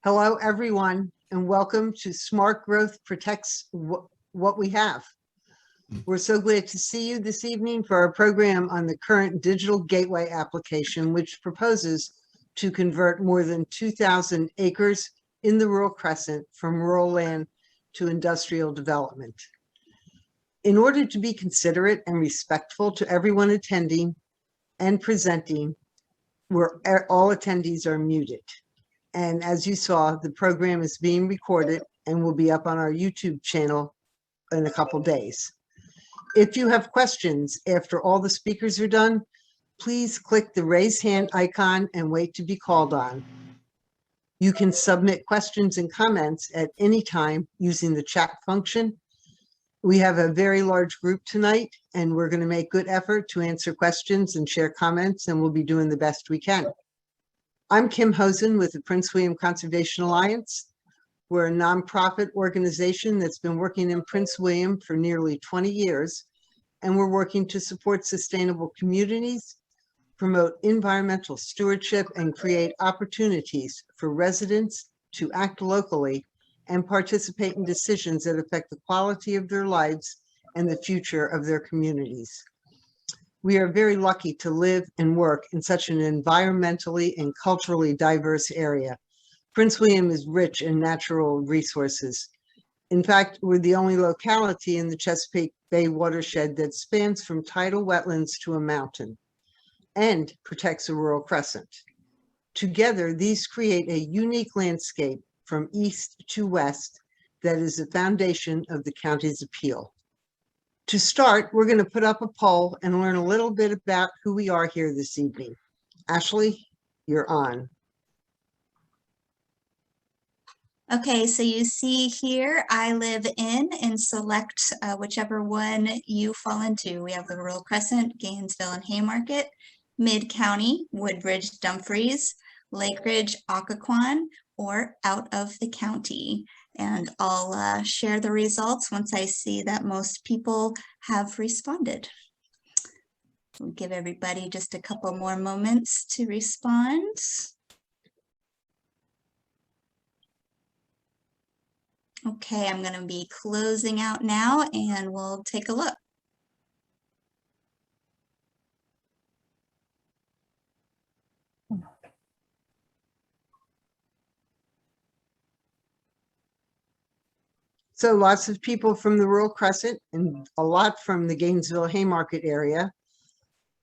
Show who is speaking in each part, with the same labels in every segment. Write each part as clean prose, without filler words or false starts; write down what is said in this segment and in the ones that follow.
Speaker 1: Hello, everyone, and welcome to Smart Growth Protects What We Have. We're so glad to see you this evening for our program on the current digital gateway application, which proposes to convert more than 2,000 acres in the Rural Crescent from rural land to industrial development. In order to be considerate and respectful to everyone attending and presenting, all attendees are muted. And as you saw, the program is being recorded and will be up on our YouTube channel in a couple days. If you have questions after all the speakers are done, please click the raise hand icon and wait to be called on. You can submit questions and comments at any time using the chat function. We have a very large group tonight, and we're going to make good effort to answer questions and share comments, and we'll be doing the best we can. I'm Kim Hosen with the Prince William Conservation Alliance. We're a nonprofit organization that's been working in Prince William for nearly 20 years, and we're working to support sustainable communities, promote environmental stewardship, and create opportunities for residents to act locally and participate in decisions that affect the quality of their lives and the future of their communities. We are very lucky to live and work in such an environmentally and culturally diverse area. Prince William is rich in natural resources. In fact, we're the only locality in the Chesapeake Bay watershed that spans from tidal wetlands to a mountain and protects a rural crescent. Together, these create a unique landscape from east to west that is the foundation of the county's appeal. To start, we're going to put up a poll and learn a little bit about who we are here this evening. Ashley, you're on.
Speaker 2: Okay, so you see here, I live in and select whichever one you fall into. We have the Rural Crescent, Gainesville and Haymarket, Mid-County, Woodbridge, Dumfries, Lake Ridge, Occoquan, or out of the county. And I'll share the results once I see that most people have responded. We'll give everybody just a couple more moments to respond. Okay, I'm going to be closing out now and we'll take a look.
Speaker 1: So lots of people from the Rural Crescent and a lot from the Gainesville Haymarket area.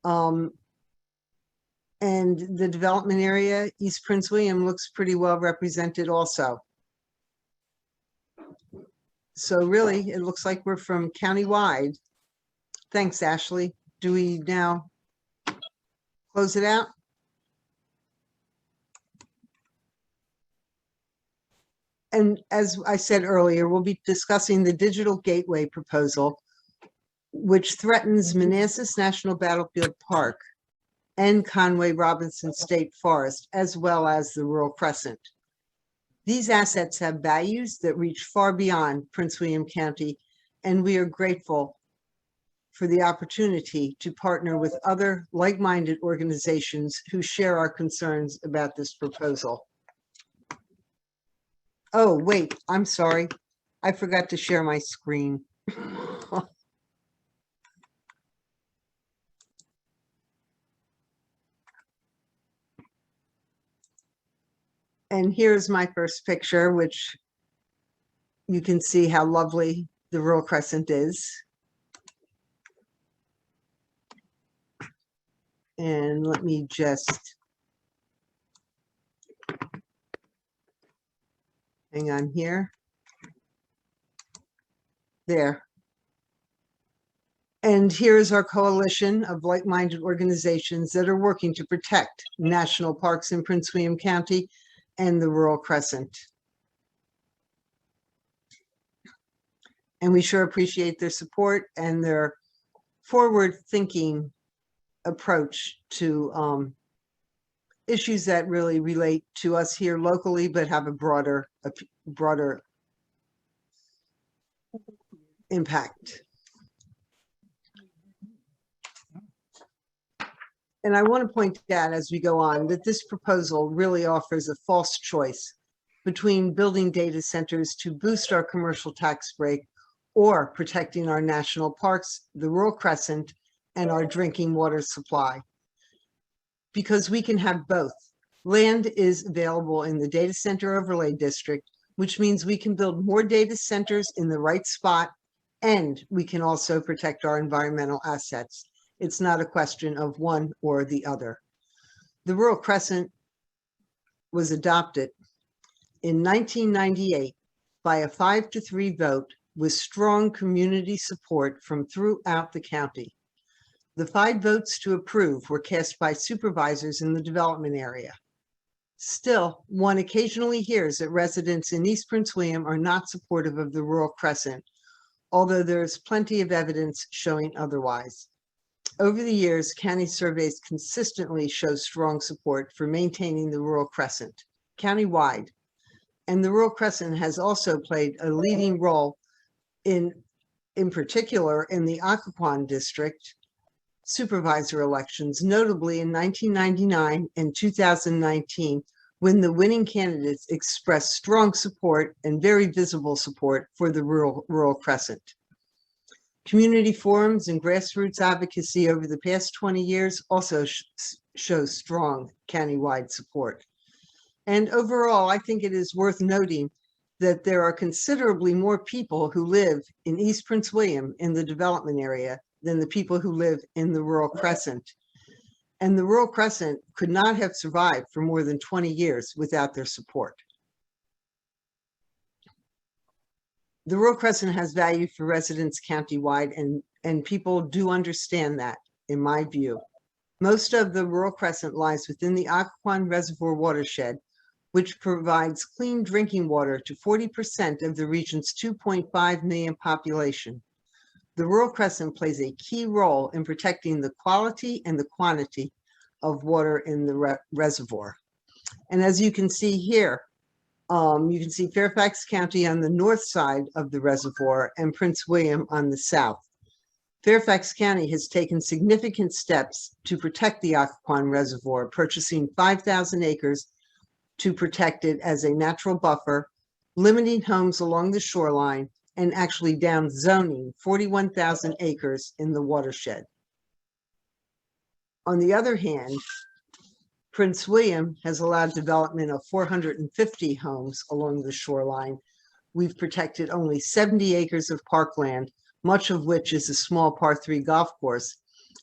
Speaker 1: And the development area, East Prince William, looks pretty well represented also. So really, it looks like we're from countywide. Thanks, Ashley. Do we now close it out? And as I said earlier, we'll be discussing the digital gateway proposal, which threatens Manassas National Battlefield Park and Conway Robinson State Forest, as well as the Rural Crescent. These assets have values that reach far beyond Prince William County, and we are grateful for the opportunity to partner with other like-minded organizations who share our concerns about this proposal. Oh, wait, I'm sorry. I forgot to share my screen. And here's my first picture, which you can see how lovely the Rural Crescent is. And let me just hang on here. There. And here's our coalition of like-minded organizations that are working to protect national parks in Prince William County and the Rural Crescent. And we sure appreciate their support and their forward-thinking approach to issues that really relate to us here locally, but have a broader impact. And I want to point out as we go on that this proposal really offers a false choice between building data centers to boost our commercial tax break or protecting our national parks, the Rural Crescent, and our drinking water supply. Because we can have both. Land is available in the data center overlay district, which means we can build more data centers in the right spot, and we can also protect our environmental assets. It's not a question of one or the other. The Rural Crescent was adopted in 1998 by a 5-3 vote with strong community support from throughout the county. The 5 votes to approve were cast by supervisors in the development area. Still, one occasionally hears that residents in East Prince William are not supportive of the Rural Crescent, although there is plenty of evidence showing otherwise. Over the years, county surveys consistently show strong support for maintaining the Rural Crescent, countywide. And the Rural Crescent has also played a leading role in particular in the Occoquan district supervisor elections, notably in 1999 and 2019, when the winning candidates expressed strong support and very visible support for the Rural Crescent. Community forums and grassroots advocacy over the past 20 years also shows strong countywide support. And overall, I think it is worth noting that there are considerably more people who live in East Prince William in the development area than the people who live in the Rural Crescent. And the Rural Crescent could not have survived for more than 20 years without their support. The Rural Crescent has value for residents countywide, and people do understand that, in my view. Most of the Rural Crescent lies within the Occoquan Reservoir watershed, which provides clean drinking water to 40% of the region's 2.5 million population. The Rural Crescent plays a key role in protecting the quality and the quantity of water in the reservoir. And as you can see here, you can see Fairfax County on the north side of the reservoir and Prince William on the south. Fairfax County has taken significant steps to protect the Occoquan Reservoir, purchasing 5,000 acres to protect it as a natural buffer, limiting homes along the shoreline, and actually down zoning 41,000 acres in the watershed. On the other hand, Prince William has allowed development of 450 homes along the shoreline. We've protected only 70 acres of parkland, much of which is a small par 3 golf course,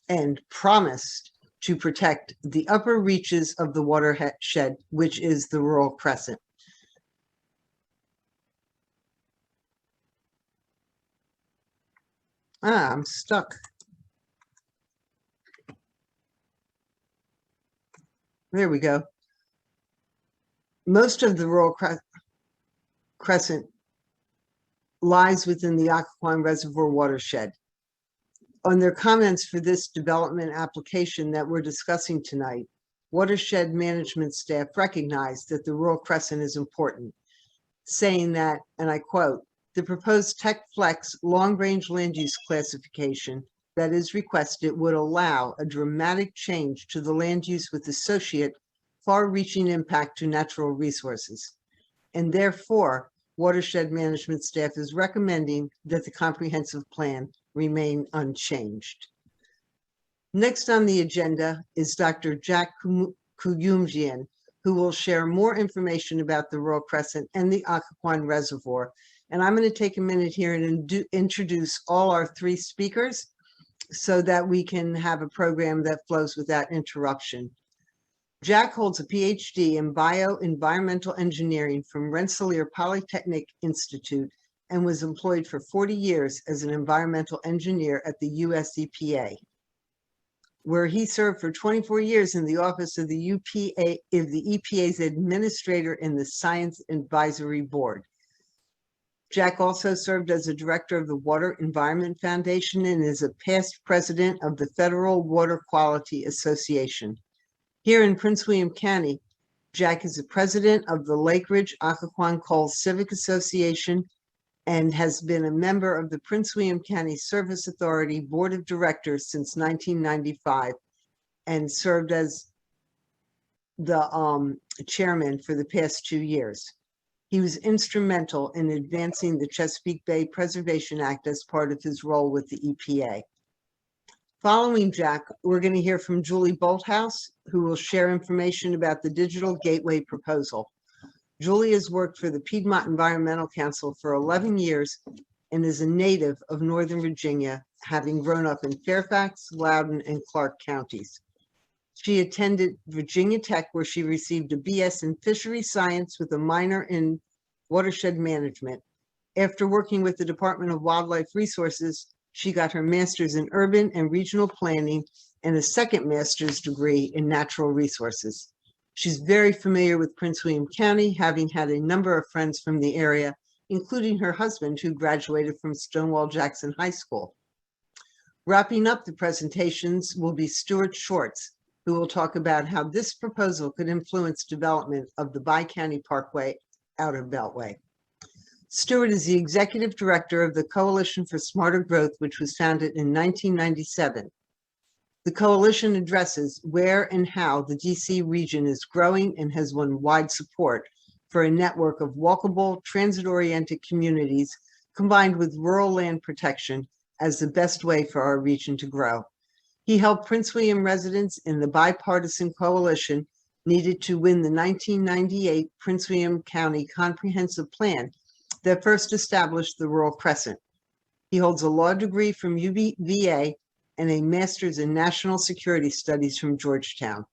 Speaker 1: and promised to protect the upper reaches of the watershed, which is the Rural Crescent. I'm stuck. There we go. Most of the Rural Crescent lies within the Occoquan Reservoir watershed. On their comments for this development application that we're discussing tonight, watershed management staff recognized that the Rural Crescent is important, saying that, and I quote, "The proposed Tech Flex long-range land use classification that is requested would allow a dramatic change to the land use with associate far-reaching impact to natural resources. And therefore, watershed management staff is recommending that the comprehensive plan remain unchanged." Next on the agenda is Dr. Jack Kooyoomjian, who will share more information about the Rural Crescent and the Occoquan Reservoir. And I'm going to take a minute here and introduce all our 3 speakers so that we can have a program that flows without interruption. Jack holds a PhD in bioenvironmental engineering from Rensselaer Polytechnic Institute and was employed for 40 years as an environmental engineer at the US EPA, where he served for 24 years in the office of the EPA's administrator in the Science Advisory Board. Jack also served as a director of the Water Environment Foundation and is a past president of the Federal Water Quality Association. Here in Prince William County, Jack is the president of the Lake Ridge Occoquan Coal Civic Association and has been a member of the Prince William County Service Authority Board of Directors since 1995 and served as the chairman for the past 2 years. He was instrumental in advancing the Chesapeake Bay Preservation Act as part of his role with the EPA. Following Jack, we're going to hear from Julie Bolthouse, who will share information about the Digital Gateway proposal. Julie has worked for the Piedmont Environmental Council for 11 years and is a native of Northern Virginia, having grown up in Fairfax, Loudoun, and Clark counties. She attended Virginia Tech, where she received a BS in fisheries science with a minor in watershed management. After working with the Department of Wildlife Resources, she got her master's in urban and regional planning and a second master's degree in natural resources. She's very familiar with Prince William County, having had a number of friends from the area, including her husband, who graduated from Stonewall Jackson High School. Wrapping up the presentations will be Stewart Schwartz, who will talk about how this proposal could influence development of the Bi-County Parkway Outer Beltway. Stewart is the executive director of the Coalition for Smarter Growth, which was founded in 1997. The coalition addresses where and how the DC region is growing and has won wide support for a network of walkable, transit-oriented communities combined with rural land protection as the best way for our region to grow. He helped Prince William residents in the bipartisan coalition needed to win the 1998 Prince William County Comprehensive Plan that first established the Rural Crescent. He holds a law degree from UVA and a master's in national security studies from Georgetown.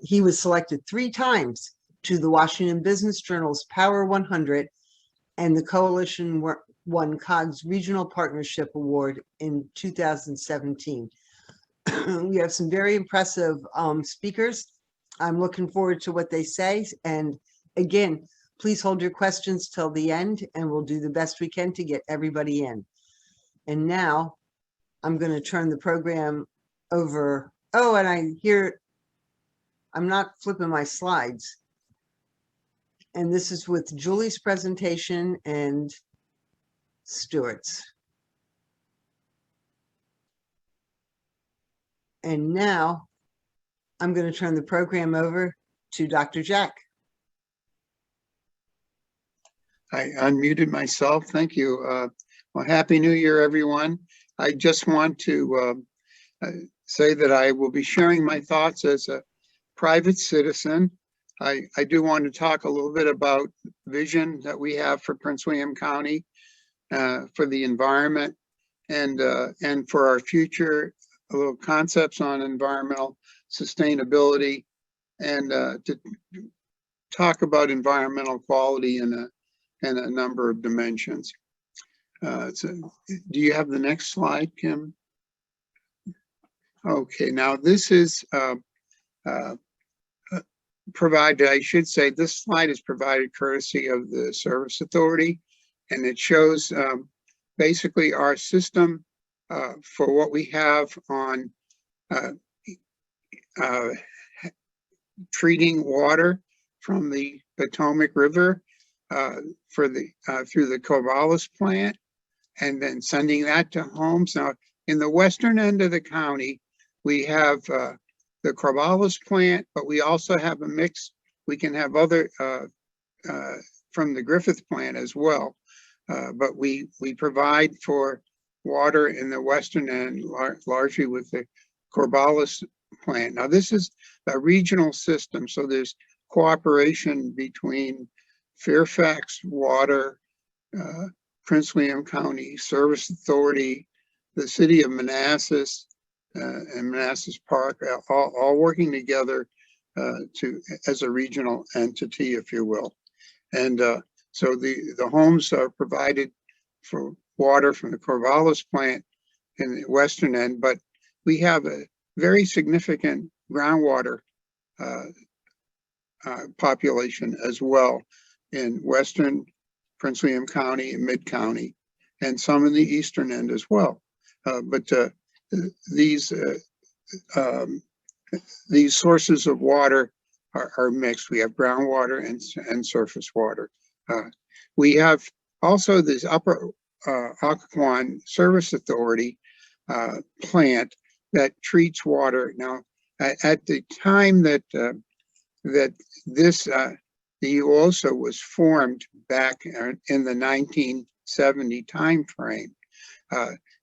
Speaker 1: He was selected 3 times to the Washington Business Journal's Power 100, and the coalition won COG's Regional Partnership Award in 2017. We have some very impressive speakers. I'm looking forward to what they say. And again, please hold your questions till the end, and we'll do the best we can to get everybody in. And now I'm going to turn the program over. Oh, and I hear I'm not flipping my slides. And this is with Julie's presentation and Stewart's. And now I'm going to turn the program over to Dr. Jack.
Speaker 3: I unmuted myself. Thank you. Well, Happy New Year, everyone. I just want to say that I will be sharing my thoughts as a private citizen. I do want to talk a little bit about vision that we have for Prince William County, for the environment, and for our future, a little concepts on environmental sustainability, and to talk about environmental quality in a number of dimensions. So do you have the next slide, Kim? Okay, now this is provided, I should say, this slide is provided courtesy of the Service Authority, and it shows basically our system for what we have on treating water from the Potomac River for the through the Corvallis plant, and then sending that to homes. Now, in the western end of the county, we have the Corvallis plant, but we also have a mix. We can have other from the Griffith plant as well, but we provide for water in the western end largely with the Corvallis plant. Now, this is a regional system, so there's cooperation between Fairfax Water, Prince William County Service Authority, the city of Manassas, and Manassas Park, all working together as a regional entity, if you will. And so the homes are provided for water from the Corvallis plant in the western end, but we have a very significant groundwater population as well in western Prince William County and Mid-County, and some in the eastern end as well. But these sources of water are mixed. We have groundwater and surface water. We have also this upper Occoquan Service Authority plant that treats water. Now, at the time that this the UOSA was formed back in the 1970 timeframe.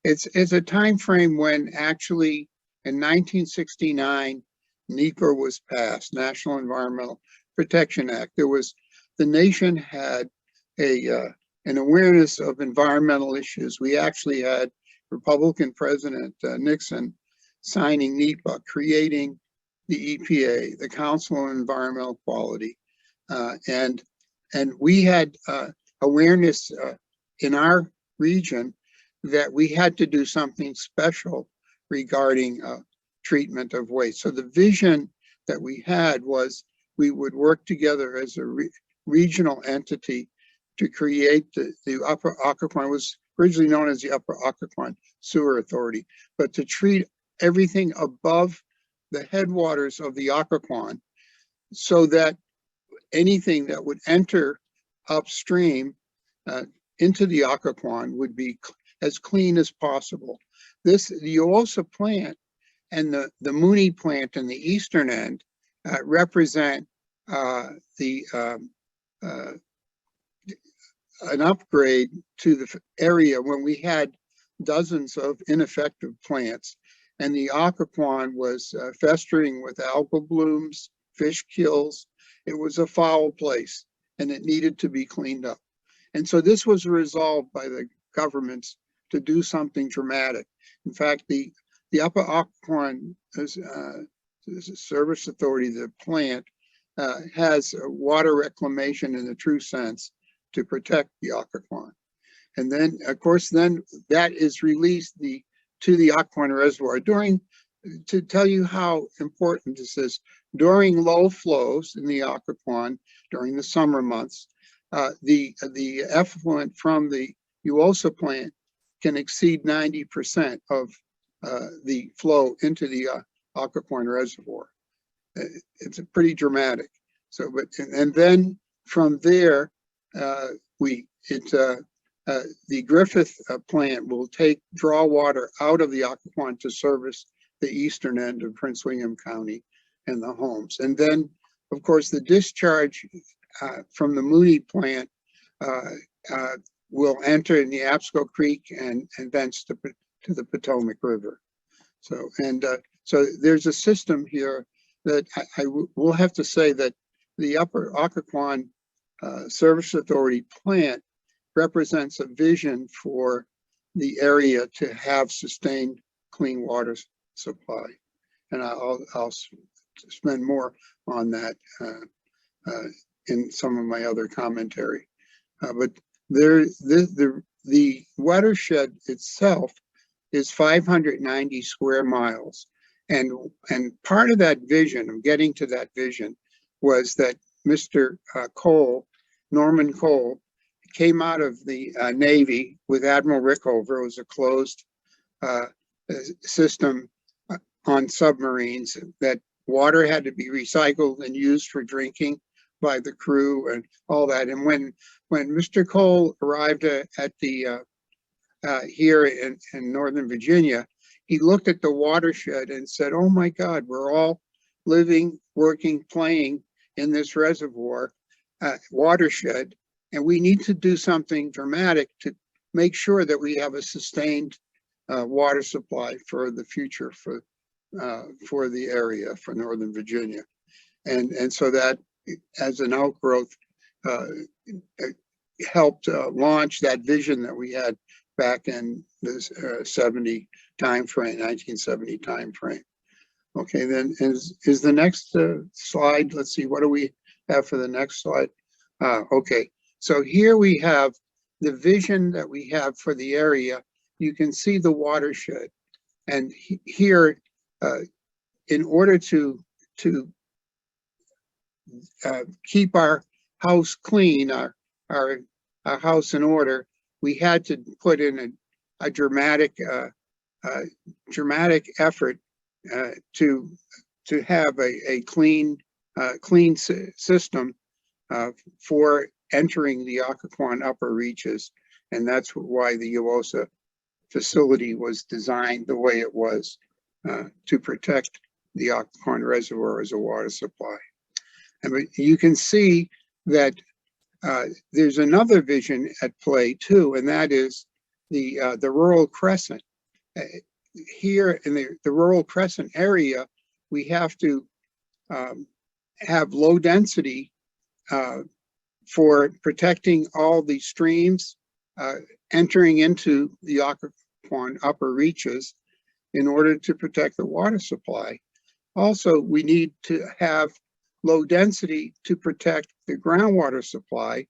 Speaker 3: It's a time frame when actually in 1969, NEPA was passed, National Environmental Protection Act. The nation had an awareness of environmental issues. We actually had Republican President Nixon signing NEPA, creating the EPA, the Council on Environmental Quality, and we had awareness in our region that we had to do something special regarding treatment of waste. So the vision that we had was we would work together as a regional entity to create the Upper Occoquan, was originally known as the Upper Occoquan Sewer Authority, but to treat everything above the headwaters of the Occoquan so that anything that would enter upstream into the Occoquan would be as clean as possible. The UOSA plant and the Mooney plant in the eastern end represent an upgrade to the area when we had dozens of ineffective plants, and the Occoquan was festering with algal blooms, fish kills. It was a foul place, and it needed to be cleaned up. And so this was resolved by the governments to do something dramatic. In fact, the Upper Occoquan Service Authority, the plant, has water reclamation in the true sense to protect the Occoquan. And then, of course, then that is released to the Occoquan Reservoir to tell you how important this is. During low flows in the Occoquan, during the summer months, the effluent from the UOSA plant can exceed 90% of the flow into the Occoquan Reservoir. It's pretty dramatic. So, and then from there, the Griffith plant will draw water out of the Occoquan to service the eastern end of Prince William County and the homes. And then, of course, the discharge from the Mooney plant will enter in the Absco Creek and thence to the Potomac River. So, so there's a system here that I will have to say that the Upper Occoquan Service Authority plant represents a vision for the area to have sustained clean water supply. And I'll spend more on that in some of my other commentary. But the watershed itself is 590 square miles. And part of that vision, of getting to that vision, was that Mr. Norman Cole, came out of the Navy with Admiral Rickover. It was a closed system on submarines that water had to be recycled and used for drinking by the crew and all that. And when Mr. Cole arrived at the here in Northern Virginia, he looked at the watershed and said, "Oh my God, we're all living, working, playing in this reservoir watershed, and we need to do something dramatic to make sure that we have a sustained water supply for the future for the area, for Northern Virginia." And so that, as an outgrowth, helped launch that vision that we had back in this 1970 time frame. Okay, then is the next slide. Let's see, what do we have for the next slide? Okay, so here we have the vision that we have for the area. You can see the watershed, and here, in order to keep our house clean, our house in order, we had to put in a dramatic effort to have a clean system for entering the Occoquan upper reaches, and that's why the UOSA facility was designed the way it was, to protect the Occoquan Reservoir as a water supply. And you can see that there's another vision at play too, and that is the Rural Crescent. Here in the Rural Crescent area, we have to have low density for protecting all the streams entering into the Occoquan upper reaches in order to protect the water supply. Also, we need to have low density to protect the groundwater supply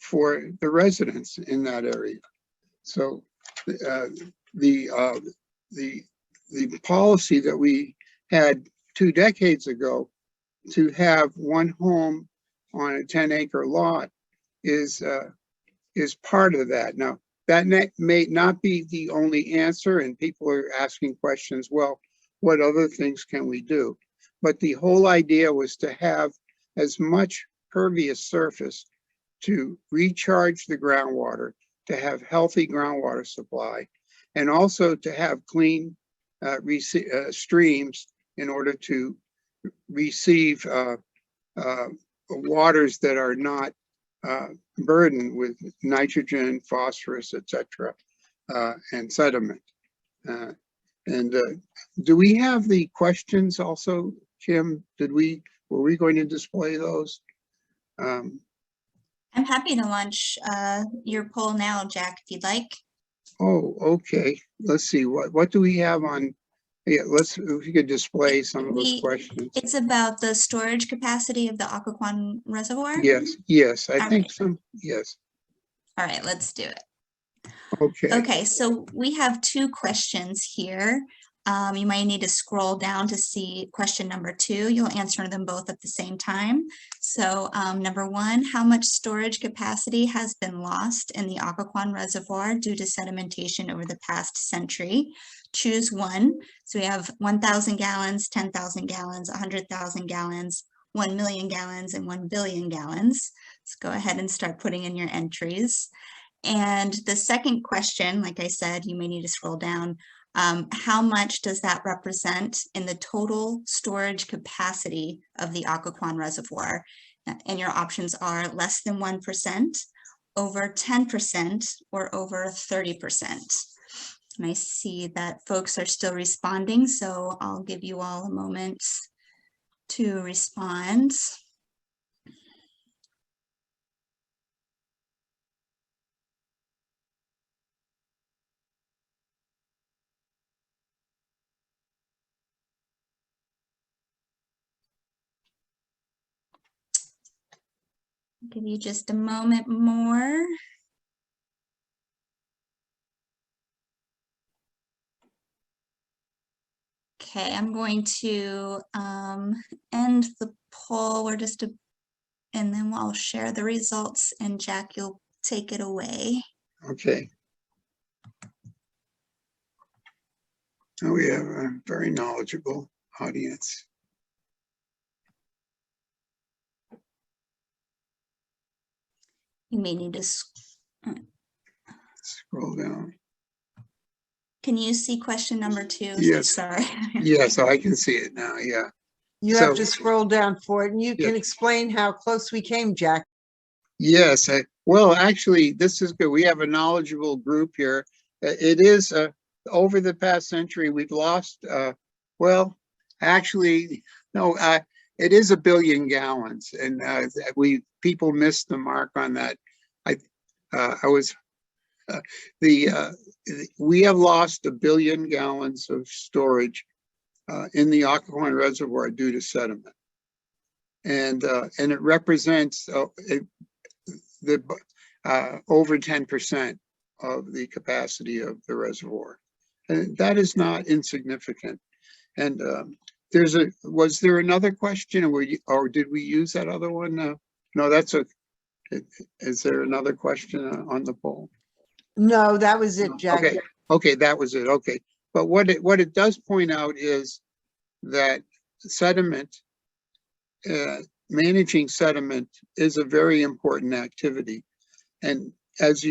Speaker 3: for the residents in that area. So the policy that we had 2 decades ago to have one home on a 10-acre lot is part of that. Now, that may not be the only answer, and people are asking questions, well, what other things can we do? But the whole idea was to have as much pervious surface to recharge the groundwater, to have healthy groundwater supply, and also to have clean streams in order to receive waters that are not burdened with nitrogen, phosphorus, etc., and sediment. Do we have the questions also, Kim? Were we going to display those?
Speaker 2: I'm happy to launch your poll now, Jack, if you'd like.
Speaker 3: Oh, okay. Let's see. What do we have on? Yeah, if you could display some of those questions.
Speaker 2: It's about the storage capacity of the Occoquan Reservoir.
Speaker 3: Yes, I think so. Yes.
Speaker 2: All right, let's do it.
Speaker 3: Okay.
Speaker 2: Okay, so we have 2 questions here. You might need to scroll down to see question number 2. You'll answer them both at the same time. So number 1, how much storage capacity has been lost in the Occoquan Reservoir due to sedimentation over the past century? Choose one. So we have 1,000 gallons, 10,000 gallons, 100,000 gallons, 1 million gallons, and 1 billion gallons. Let's go ahead and start putting in your entries. And the second question, like I said, you may need to scroll down. How much does that represent in the total storage capacity of the Occoquan Reservoir? And your options are less than 1%, over 10%, or over 30%. And I see that folks are still responding, so I'll give you all a moment to respond. Give you just a moment more. Okay, I'm going to end the poll. And then I'll share the results, and Jack, you'll take it away.
Speaker 3: Okay. Now we have a very knowledgeable audience.
Speaker 2: You may need to
Speaker 3: scroll down.
Speaker 2: Can you see question number 2?
Speaker 3: Yes.
Speaker 2: Sorry.
Speaker 3: Yes, I can see it now. Yeah.
Speaker 1: You have to scroll down for it, and you can explain how close we came, Jack.
Speaker 3: Yes. Well, actually, this is good. We have a knowledgeable group here. It is over the past century, we've lost, well, actually, no, it is 1 billion gallons, and people missed the mark on that. We have lost 1 billion gallons of storage in the Occoquan Reservoir due to sediment, and it represents over 10% of the capacity of the reservoir, and that is not insignificant. And was there another question, or did we use that other one? No, that's a. Is there another question on the poll?
Speaker 1: No, that was it, Jack.
Speaker 3: Okay, that was it. Okay, but what it does point out is that sediment, managing sediment, is a very important activity. And as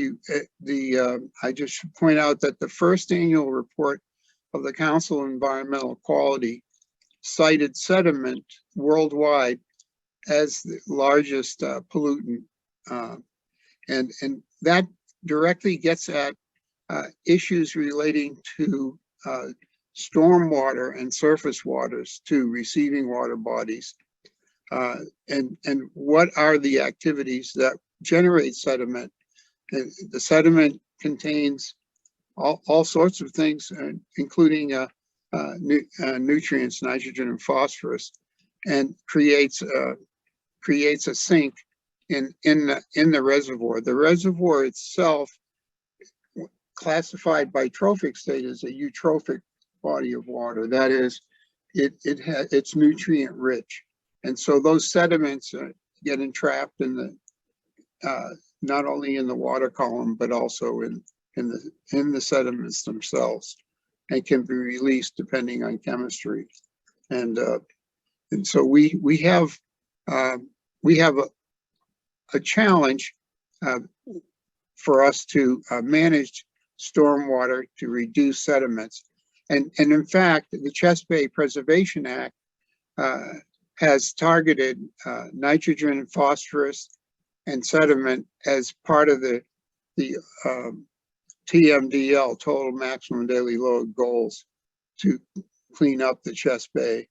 Speaker 3: I just should point out that the first annual report of the Council on Environmental Quality cited sediment worldwide as the largest pollutant. And that directly gets at issues relating to stormwater and surface waters to receiving water bodies. And what are the activities that generate sediment? And the sediment contains all sorts of things, including nutrients, nitrogen and phosphorus, and creates a sink in the reservoir. The reservoir itself, classified by trophic state, as a eutrophic body of water. That is, it's nutrient rich, and so those sediments get entrapped in the not only in the water column but also in the sediments themselves, and can be released depending on chemistry. And so we have a challenge for us to manage stormwater to reduce sediments. And in fact, the Chesapeake Bay Preservation Act has targeted nitrogen, phosphorus, and sediment as part of the TMDL, total maximum daily load goals, to clean up the Chesapeake Bay.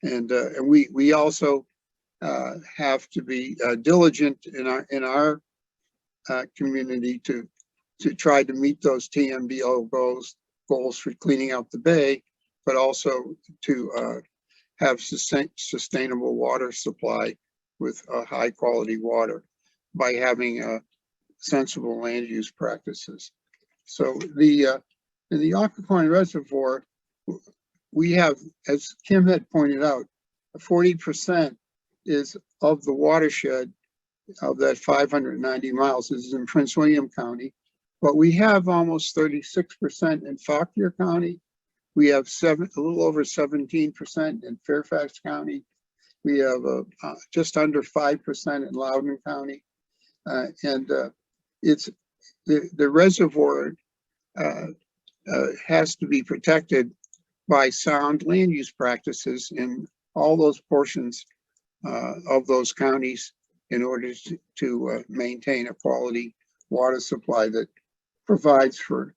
Speaker 3: And we also have to be diligent in our community to try to meet those TMDL goals for cleaning out the bay, but also to have sustainable water supply with high quality water by having sensible land use practices. So in the Occoquan Reservoir, we have, as Kim had pointed out, 40% is of the watershed of that 590 miles is in Prince William County, but we have almost 36% in Fauquier County. We have a little over 17% in Fairfax County. We have just under 5% in Loudoun County, and it's the reservoir has to be protected by sound land use practices in all those portions of those counties in order to maintain a quality water supply that provides for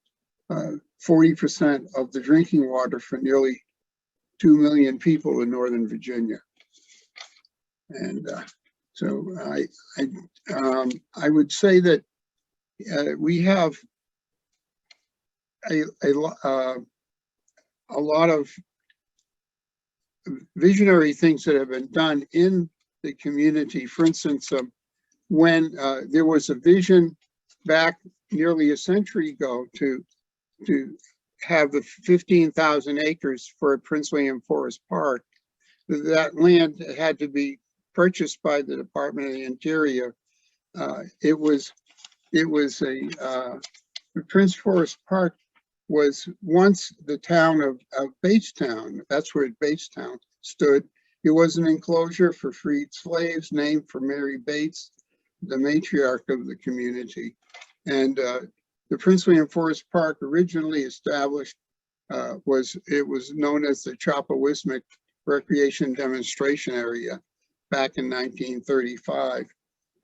Speaker 3: 40% of the drinking water for nearly 2 million people in Northern Virginia. And so I would say that we have a lot of visionary things that have been done in the community. For instance, when there was a vision back nearly a century ago to have the 15,000 acres for Prince William Forest Park, that land had to be purchased by the Department of the Interior. Prince Forest Park was once the town of Batestown. That's where Batestown stood. It was an enclosure for freed slaves named for Mary Bates, the matriarch of the community. And the Prince William Forest Park, originally established, was known as the Choppawismic Recreation Demonstration Area back in 1935.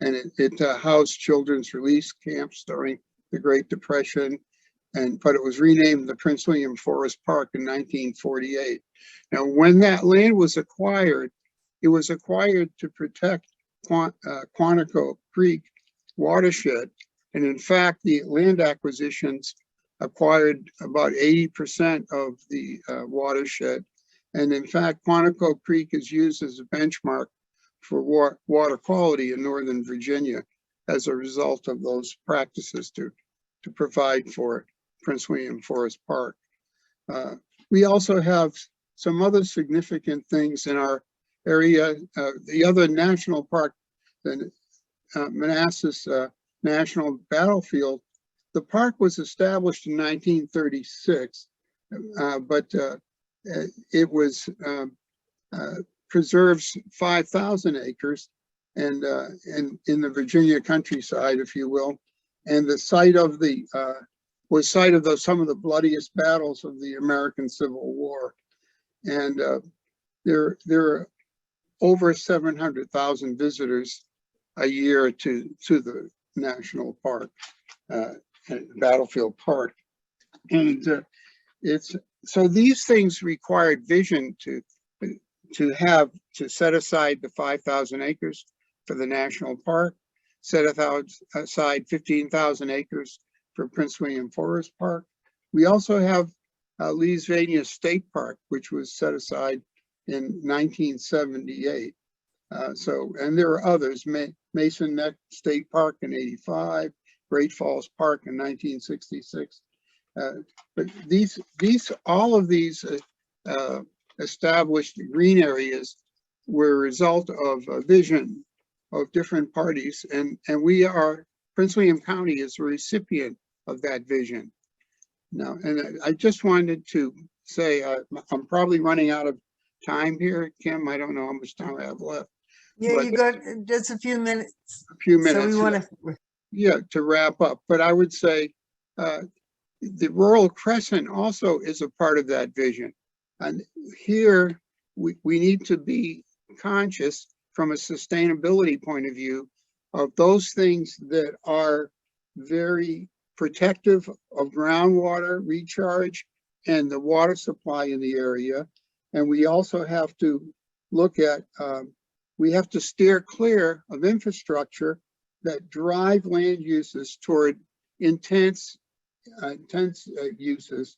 Speaker 3: And it housed children's release camps during the Great Depression, but it was renamed the Prince William Forest Park in 1948. Now, when that land was acquired, it was acquired to protect Quantico Creek watershed. And in fact, the land acquisitions acquired about 80% of the watershed. And in fact, Quantico Creek is used as a benchmark for water quality in Northern Virginia as a result of those practices to provide for Prince William Forest Park. We also have some other significant things in our area. The other national park, the Manassas National Battlefield, the park was established in 1936, but it was preserves 5,000 acres and in the Virginia countryside, if you will, and the site of the was site of some of the bloodiest battles of the American Civil War. And there are over 700,000 visitors a year to the national park, Battlefield Park. And so these things required vision to set aside the 5,000 acres for the national park, set aside 15,000 acres for Prince William Forest Park. We also have Leesvania State Park, which was set aside in 1978. And there are others, Mason Neck State Park in 85, Great Falls Park in 1966. But all of these established green areas were a result of a vision of different parties, and Prince William County is a recipient of that vision. Now, and I just wanted to say, I'm probably running out of time here, Kim. I don't know how much time I have left.
Speaker 1: Yeah, you got just a few minutes.
Speaker 3: A few minutes.
Speaker 1: So we want to.
Speaker 3: To wrap up. But I would say the Rural Crescent also is a part of that vision. And here we need to be conscious from a sustainability point of view of those things that are very protective of groundwater recharge and the water supply in the area. And we also have to look at, we have to steer clear of infrastructure that drive land uses toward intense uses,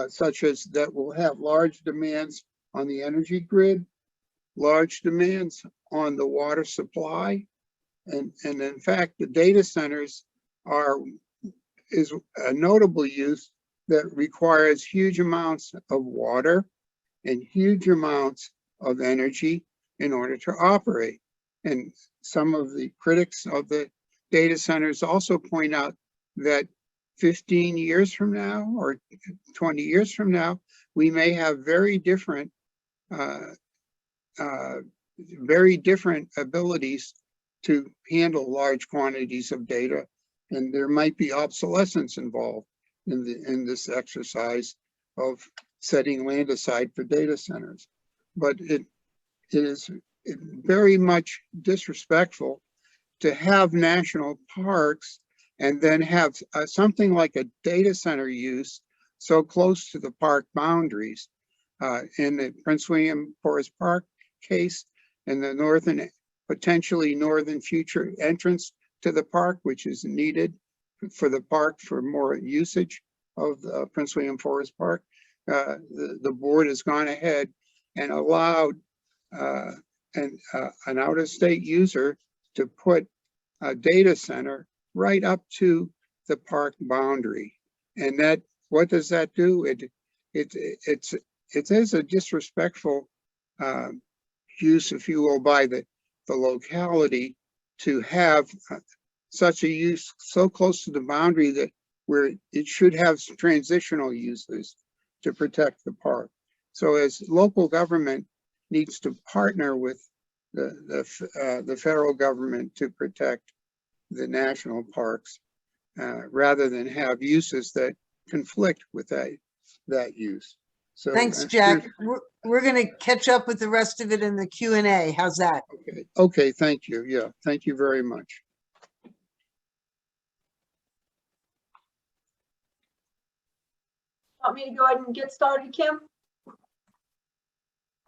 Speaker 3: such as that will have large demands on the energy grid, large demands on the water supply. And in fact, the data centers is a notable use that requires huge amounts of water and huge amounts of energy in order to operate. And some of the critics of the data centers also point out that 15 years from now or 20 years from now, we may have very different abilities to handle large quantities of data, and there might be obsolescence involved in this exercise of setting land aside for data centers. But it is very much disrespectful to have national parks and then have something like a data center use so close to the park boundaries. In the Prince William Forest Park case, in the potentially northern future entrance to the park, which is needed for the park for more usage of the Prince William Forest Park, the board has gone ahead and allowed an out-of-state user to put a data center right up to the park boundary. And that, what does that do? It is a disrespectful use, if you will, by the locality to have such a use so close to the boundary that where it should have transitional uses to protect the park. So as local government needs to partner with the federal government to protect the national parks, rather than have uses that conflict with that use. So
Speaker 1: thanks, Jack. We're going to catch up with the rest of it in the Q&A. How's that?
Speaker 3: Okay, thank you. Yeah, thank you very much.
Speaker 4: Want me to go ahead and get started, Kim?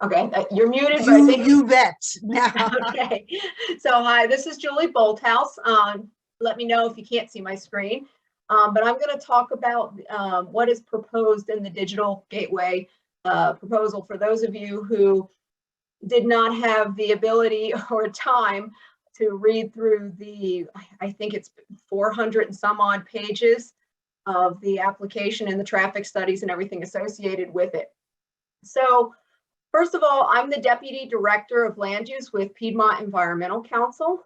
Speaker 4: Okay, you're muted, but I think
Speaker 1: you bet. Now.
Speaker 4: Okay, so hi, this is Julie Bolthouse. Let me know if you can't see my screen. But I'm going to talk about what is proposed in the Digital Gateway proposal for those of you who did not have the ability or time to read through the, I think it's 400 and some odd pages of the application and the traffic studies and everything associated with it. So first of all, I'm the Deputy Director of Land Use with Piedmont Environmental Council.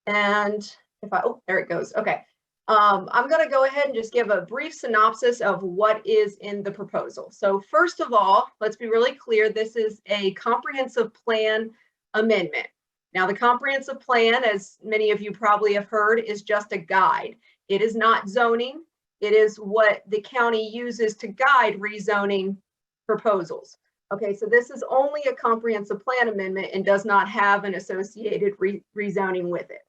Speaker 4: And if I, oh, there it goes. Okay. I'm going to go ahead and just give a brief synopsis of what is in the proposal. So first of all, let's be really clear. This is a comprehensive plan amendment. Now, the comprehensive plan, as many of you probably have heard, is just a guide. It is not zoning. It is what the county uses to guide rezoning proposals. Okay, so this is only a comprehensive plan amendment and does not have an associated rezoning with it.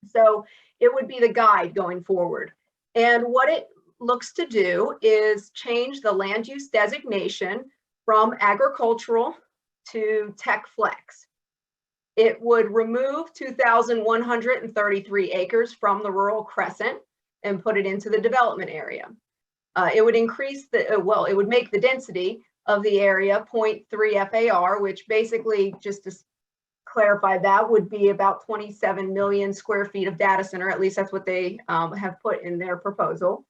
Speaker 4: So it would be the guide going forward. And what it looks to do is change the land use designation from agricultural to tech flex. It would remove 2,133 acres from the Rural Crescent and put it into the development area. It would increase the, well, it would make the density of the area 0.3 FAR, which basically, just to clarify, that would be about 27 million square feet of data center. At least that's what they have put in their proposal.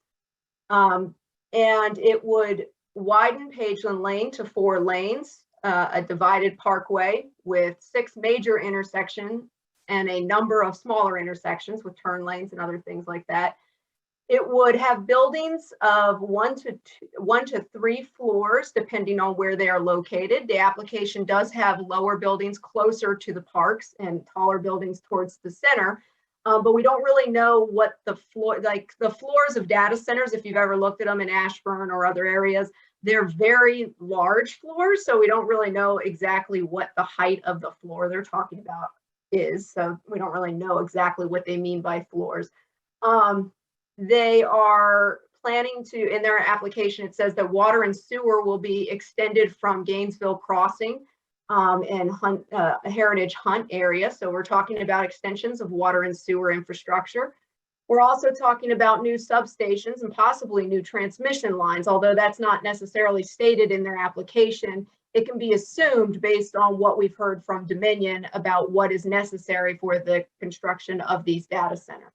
Speaker 4: And it would widen Pageland Lane to 4 lanes, a divided parkway with 6 major intersections and a number of smaller intersections with turn lanes and other things like that. It would have buildings of 1 to 3 floors, depending on where they are located. The application does have lower buildings closer to the parks and taller buildings towards the center. But we don't really know what the floor, like the floors of data centers, if you've ever looked at them in Ashburn or other areas, they're very large floors. So we don't really know exactly what the height of the floor they're talking about is. So we don't really know exactly what they mean by floors. They are planning to, in their application, it says that water and sewer will be extended from Gainesville Crossing and Heritage Hunt area. So we're talking about extensions of water and sewer infrastructure. We're also talking about new substations and possibly new transmission lines, although that's not necessarily stated in their application. It can be assumed based on what we've heard from Dominion about what is necessary for the construction of these data centers.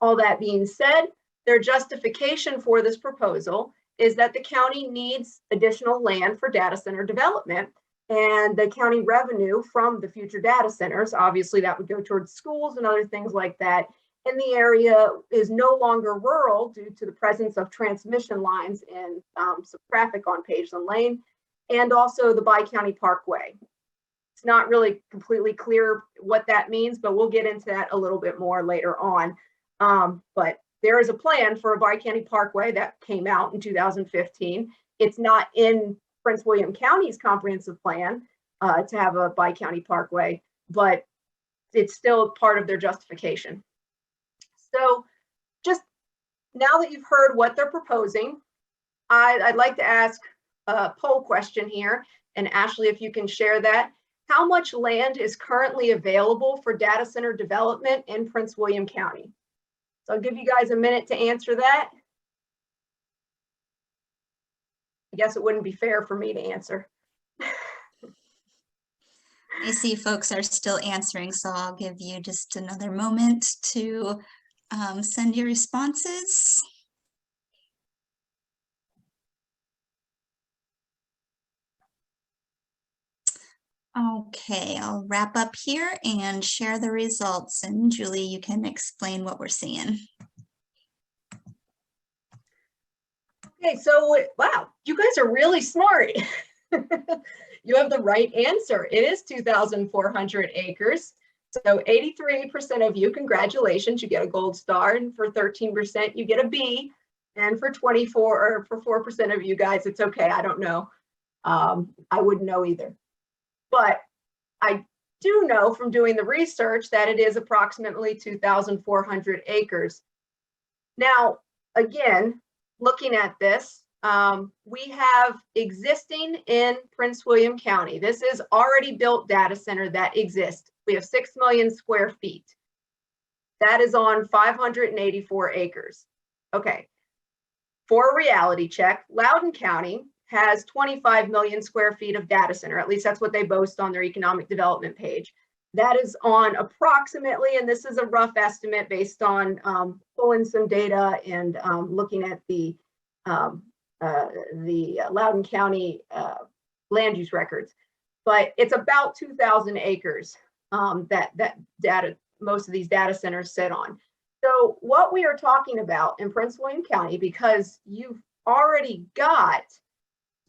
Speaker 4: All that being said, their justification for this proposal is that the county needs additional land for data center development, and the county revenue from the future data centers, obviously that would go towards schools and other things like that. And the area is no longer rural due to the presence of transmission lines and some traffic on Pageland Lane, and also the Bi-County Parkway. It's not really completely clear what that means, but we'll get into that a little bit more later on. But there is a plan for a Bi-County Parkway that came out in 2015. It's not in Prince William County's comprehensive plan to have a Bi-County Parkway, but it's still part of their justification. So just now that you've heard what they're proposing, I'd like to ask a poll question here. And Ashley, if you can share that. How much land is currently available for data center development in Prince William County? So I'll give you guys a minute to answer that. I guess it wouldn't be fair for me to answer.
Speaker 2: I see folks are still answering, so I'll give you just another moment to send your responses. Okay, I'll wrap up here and share the results, and Julie, you can explain what we're seeing.
Speaker 4: Okay, so wow, you guys are really smart. You have the right answer. It is 2,400 acres. So 83% of you, congratulations, you get a gold star, and for 13% you get a B, and for 4% of you guys, it's okay, I don't know. I wouldn't know either. But I do know from doing the research that it is approximately 2,400 acres. Now, again, looking at this, we have existing in Prince William County. This is already built data center that exists. We have 6 million square feet. That is on 584 acres. Okay. For a reality check, Loudoun County has 25 million square feet of data center. At least that's what they boast on their economic development page. That is on approximately, and this is a rough estimate based on pulling some data and looking at the Loudoun County land use records, but it's about 2,000 acres that most of these data centers sit on. So what we are talking about in Prince William County, because you've already got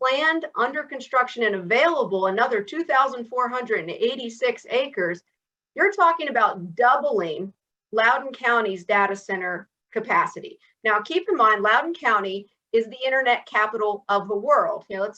Speaker 4: planned, under construction, and available another 2,486 acres, you're talking about doubling Loudoun County's data center capacity. Now, keep in mind, Loudoun County is the internet capital of the world. You know,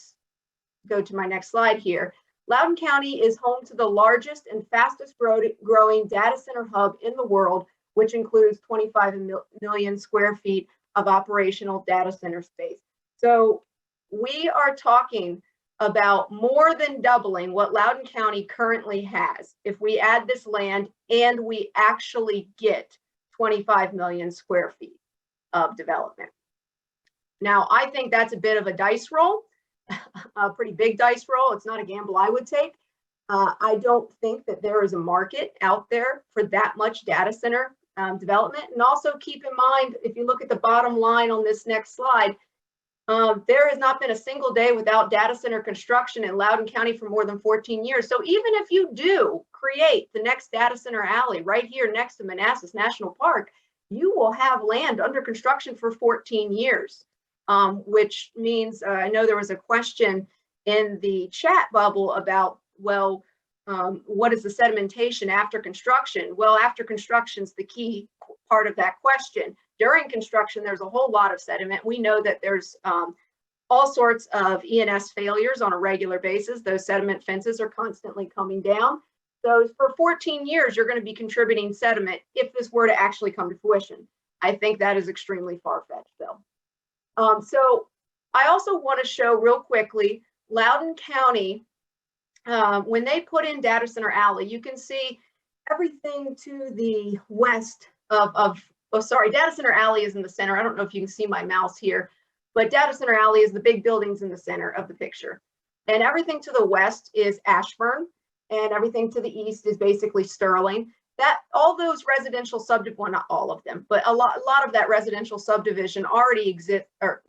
Speaker 4: go to my next slide here. Loudoun County is home to the largest and fastest growing data center hub in the world, which includes 25 million square feet of operational data center space. So we are talking about more than doubling what Loudoun County currently has if we add this land and we actually get 25 million square feet of development. Now, I think that's a bit of a dice roll, a pretty big dice roll. It's not a gamble I would take. I don't think that there is a market out there for that much data center development. And also keep in mind, if you look at the bottom line on this next slide, there has not been a single day without data center construction in Loudoun County for more than 14 years. So even if you do create the next data center alley right here next to Manassas National Park, you will have land under construction for 14 years, which means I know there was a question in the chat bubble about, well, what is the sedimentation after construction? Well, after construction is the key part of that question. During construction, there's a whole lot of sediment. We know that there's all sorts of E&S failures on a regular basis. Those sediment fences are constantly coming down. So for 14 years, you're going to be contributing sediment if this were to actually come to fruition. I think that is extremely far-fetched, though. So I also want to show real quickly, Loudoun County, when they put in Data Center Alley, you can see everything to the west Data Center Alley is in the center. I don't know if you can see my mouse here, but Data Center Alley is the big buildings in the center of the picture. And everything to the west is Ashburn, and everything to the east is basically Sterling. That all those residential subdivisions, well, not all of them, but a lot of that residential subdivision already exists, or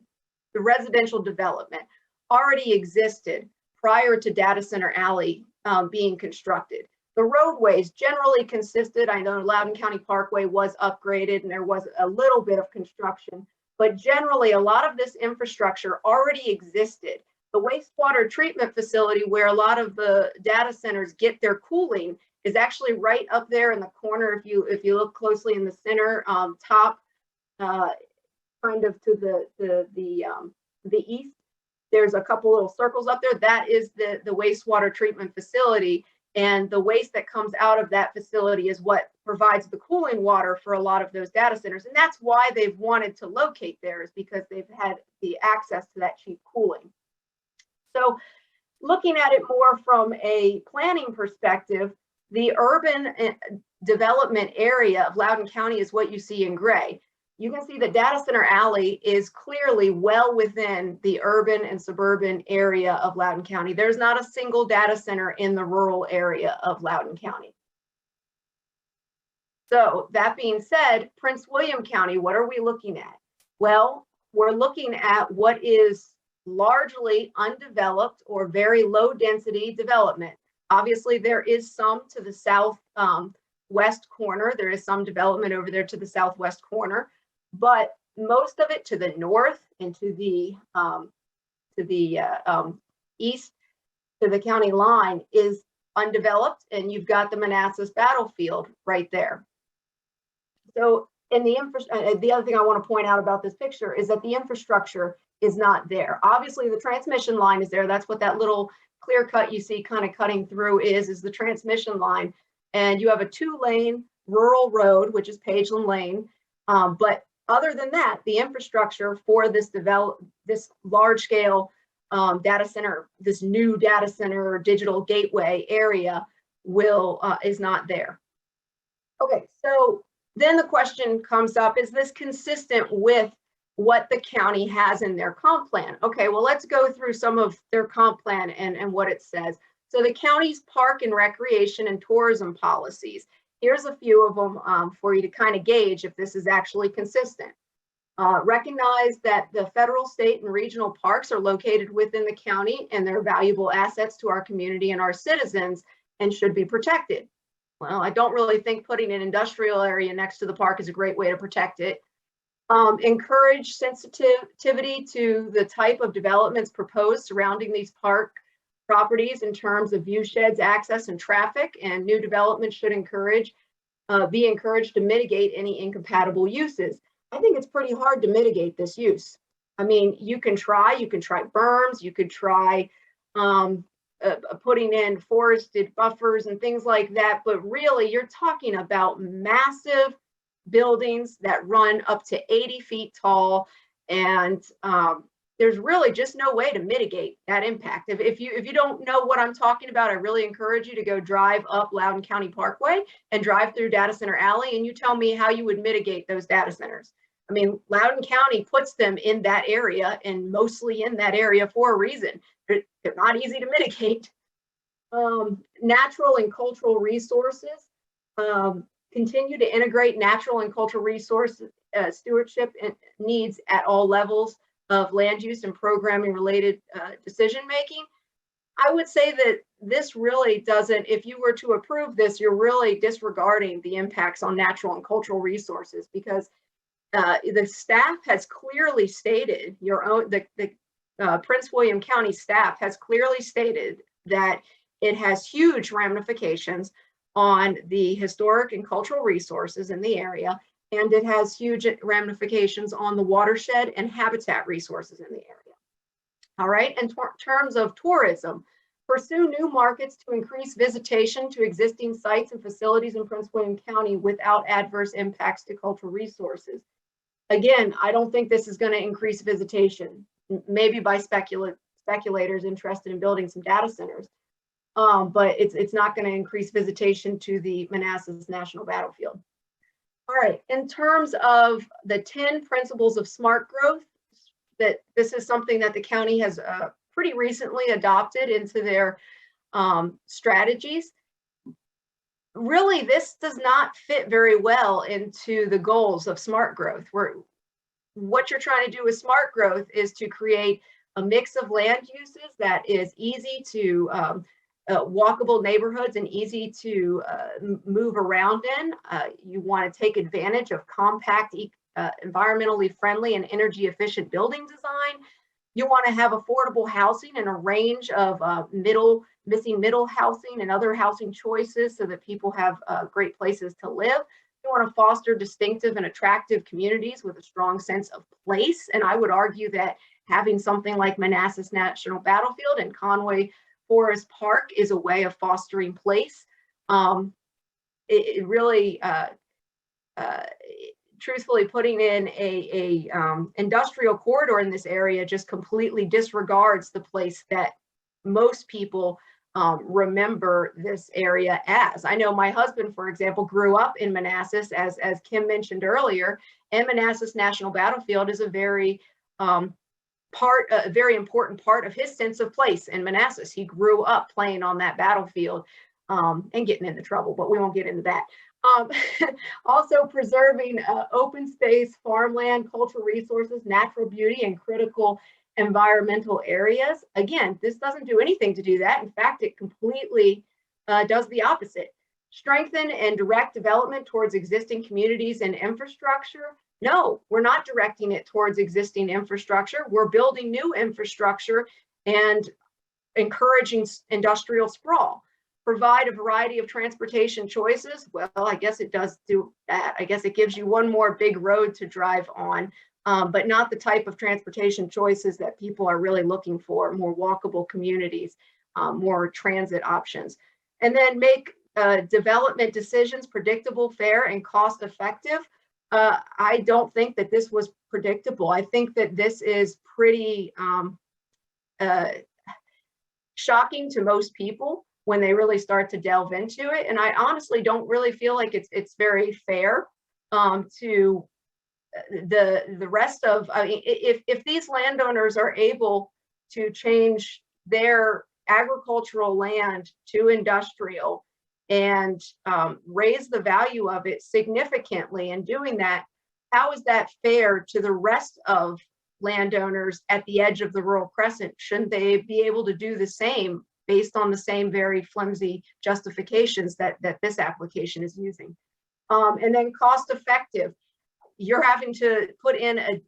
Speaker 4: the residential development already existed prior to Data Center Alley being constructed. The roadways generally consisted, I know Loudoun County Parkway was upgraded and there was a little bit of construction, but generally a lot of this infrastructure already existed. The wastewater treatment facility where a lot of the data centers get their cooling is actually right up there in the corner. If you look closely in the center top, kind of to the east, there's a couple little circles up there. That is the wastewater treatment facility. And the waste that comes out of that facility is what provides the cooling water for a lot of those data centers. And that's why they've wanted to locate there, is because they've had the access to that cheap cooling. So looking at it more from a planning perspective, the urban development area of Loudoun County is what you see in gray. You can see that Data Center Alley is clearly well within the urban and suburban area of Loudoun County. There's not a single data center in the rural area of Loudoun County. So that being said, Prince William County, what are we looking at? Well, we're looking at what is largely undeveloped or very low density development. Obviously, there is some to the south west corner. There is some development over there to the southwest corner, but most of it to the north and to the east to the county line is undeveloped, and you've got the Manassas battlefield right there. So in the other thing I want to point out about this picture is that the infrastructure is not there. Obviously, the transmission line is there. That's what that little clear cut you see kind of cutting through is the transmission line. And you have a 2-lane rural road, which is Pageland Lane. But other than that, the infrastructure for this large scale data center, this new data center digital gateway area is not there. Okay, so then the question comes up, is this consistent with what the county has in their comp plan? Okay, well, let's go through some of their comp plan and what it says. So the county's park and recreation and tourism policies, here's a few of them for you to kind of gauge if this is actually consistent. Recognize that the federal, state, and regional parks are located within the county and they're valuable assets to our community and our citizens and should be protected. Well, I don't really think putting an industrial area next to the park is a great way to protect it. Encourage sensitivity to the type of developments proposed surrounding these park properties in terms of view sheds, access, and traffic, and new development should be encouraged to mitigate any incompatible uses. I think it's pretty hard to mitigate this use. I mean, you can try berms, you could try putting in forested buffers and things like that. But really, you're talking about massive buildings that run up to 80 feet tall. And there's really just no way to mitigate that impact. If you don't know what I'm talking about, I really encourage you to go drive up Loudoun County Parkway and drive through Data Center Alley, and you tell me how you would mitigate those data centers. I mean, Loudoun County puts them in that area and mostly in that area for a reason. They're not easy to mitigate. Natural and cultural resources. Continue to integrate natural and cultural resources stewardship needs at all levels of land use and programming related decision making. I would say that this really doesn't, if you were to approve this, you're really disregarding the impacts on natural and cultural resources, because the staff has clearly stated, the Prince William County staff has clearly stated that it has huge ramifications on the historic and cultural resources in the area, and it has huge ramifications on the watershed and habitat resources in the area. All right, in terms of tourism, pursue new markets to increase visitation to existing sites and facilities in Prince William County without adverse impacts to cultural resources. Again, I don't think this is going to increase visitation, maybe by speculators interested in building some data centers, but it's not going to increase visitation to the Manassas National Battlefield. All right, in terms of the 10 principles of smart growth, that this is something that the county has pretty recently adopted into their strategies. Really, this does not fit very well into the goals of smart growth. What you're trying to do with smart growth is to create a mix of land uses that is easy to walkable neighborhoods and easy to move around in. You want to take advantage of compact, environmentally friendly and energy efficient building design. You want to have affordable housing and a range of missing middle housing and other housing choices so that people have great places to live. You want to foster distinctive and attractive communities with a strong sense of place. And I would argue that having something like Manassas National Battlefield and Conway Forest Park is a way of fostering place. It really, truthfully, putting in a industrial corridor in this area just completely disregards the place that most people remember this area as. I know my husband, for example, grew up in Manassas, as Kim mentioned earlier, and Manassas National Battlefield is a very important part of his sense of place in Manassas. He grew up playing on that battlefield and getting into trouble, but we won't get into that. Also preserving open space, farmland, cultural resources, natural beauty, and critical environmental areas. Again, this doesn't do anything to do that. In fact, it completely does the opposite. Strengthen and direct development towards existing communities and infrastructure. No, we're not directing it towards existing infrastructure. We're building new infrastructure and encouraging industrial sprawl. Provide a variety of transportation choices. Well, I guess it does do that. I guess it gives you one more big road to drive on, but not the type of transportation choices that people are really looking for. More walkable communities, more transit options. And then make development decisions predictable, fair, and cost effective. I don't think that this was predictable. I think that this is pretty shocking to most people when they really start to delve into it. And I honestly don't really feel like it's very fair to the rest of, I mean, if these landowners are able to change their agricultural land to industrial and raise the value of it significantly in doing that, how is that fair to the rest of landowners at the edge of the Rural Crescent? Shouldn't they be able to do the same based on the same very flimsy justifications that this application is using? And then cost effective. You're having to put in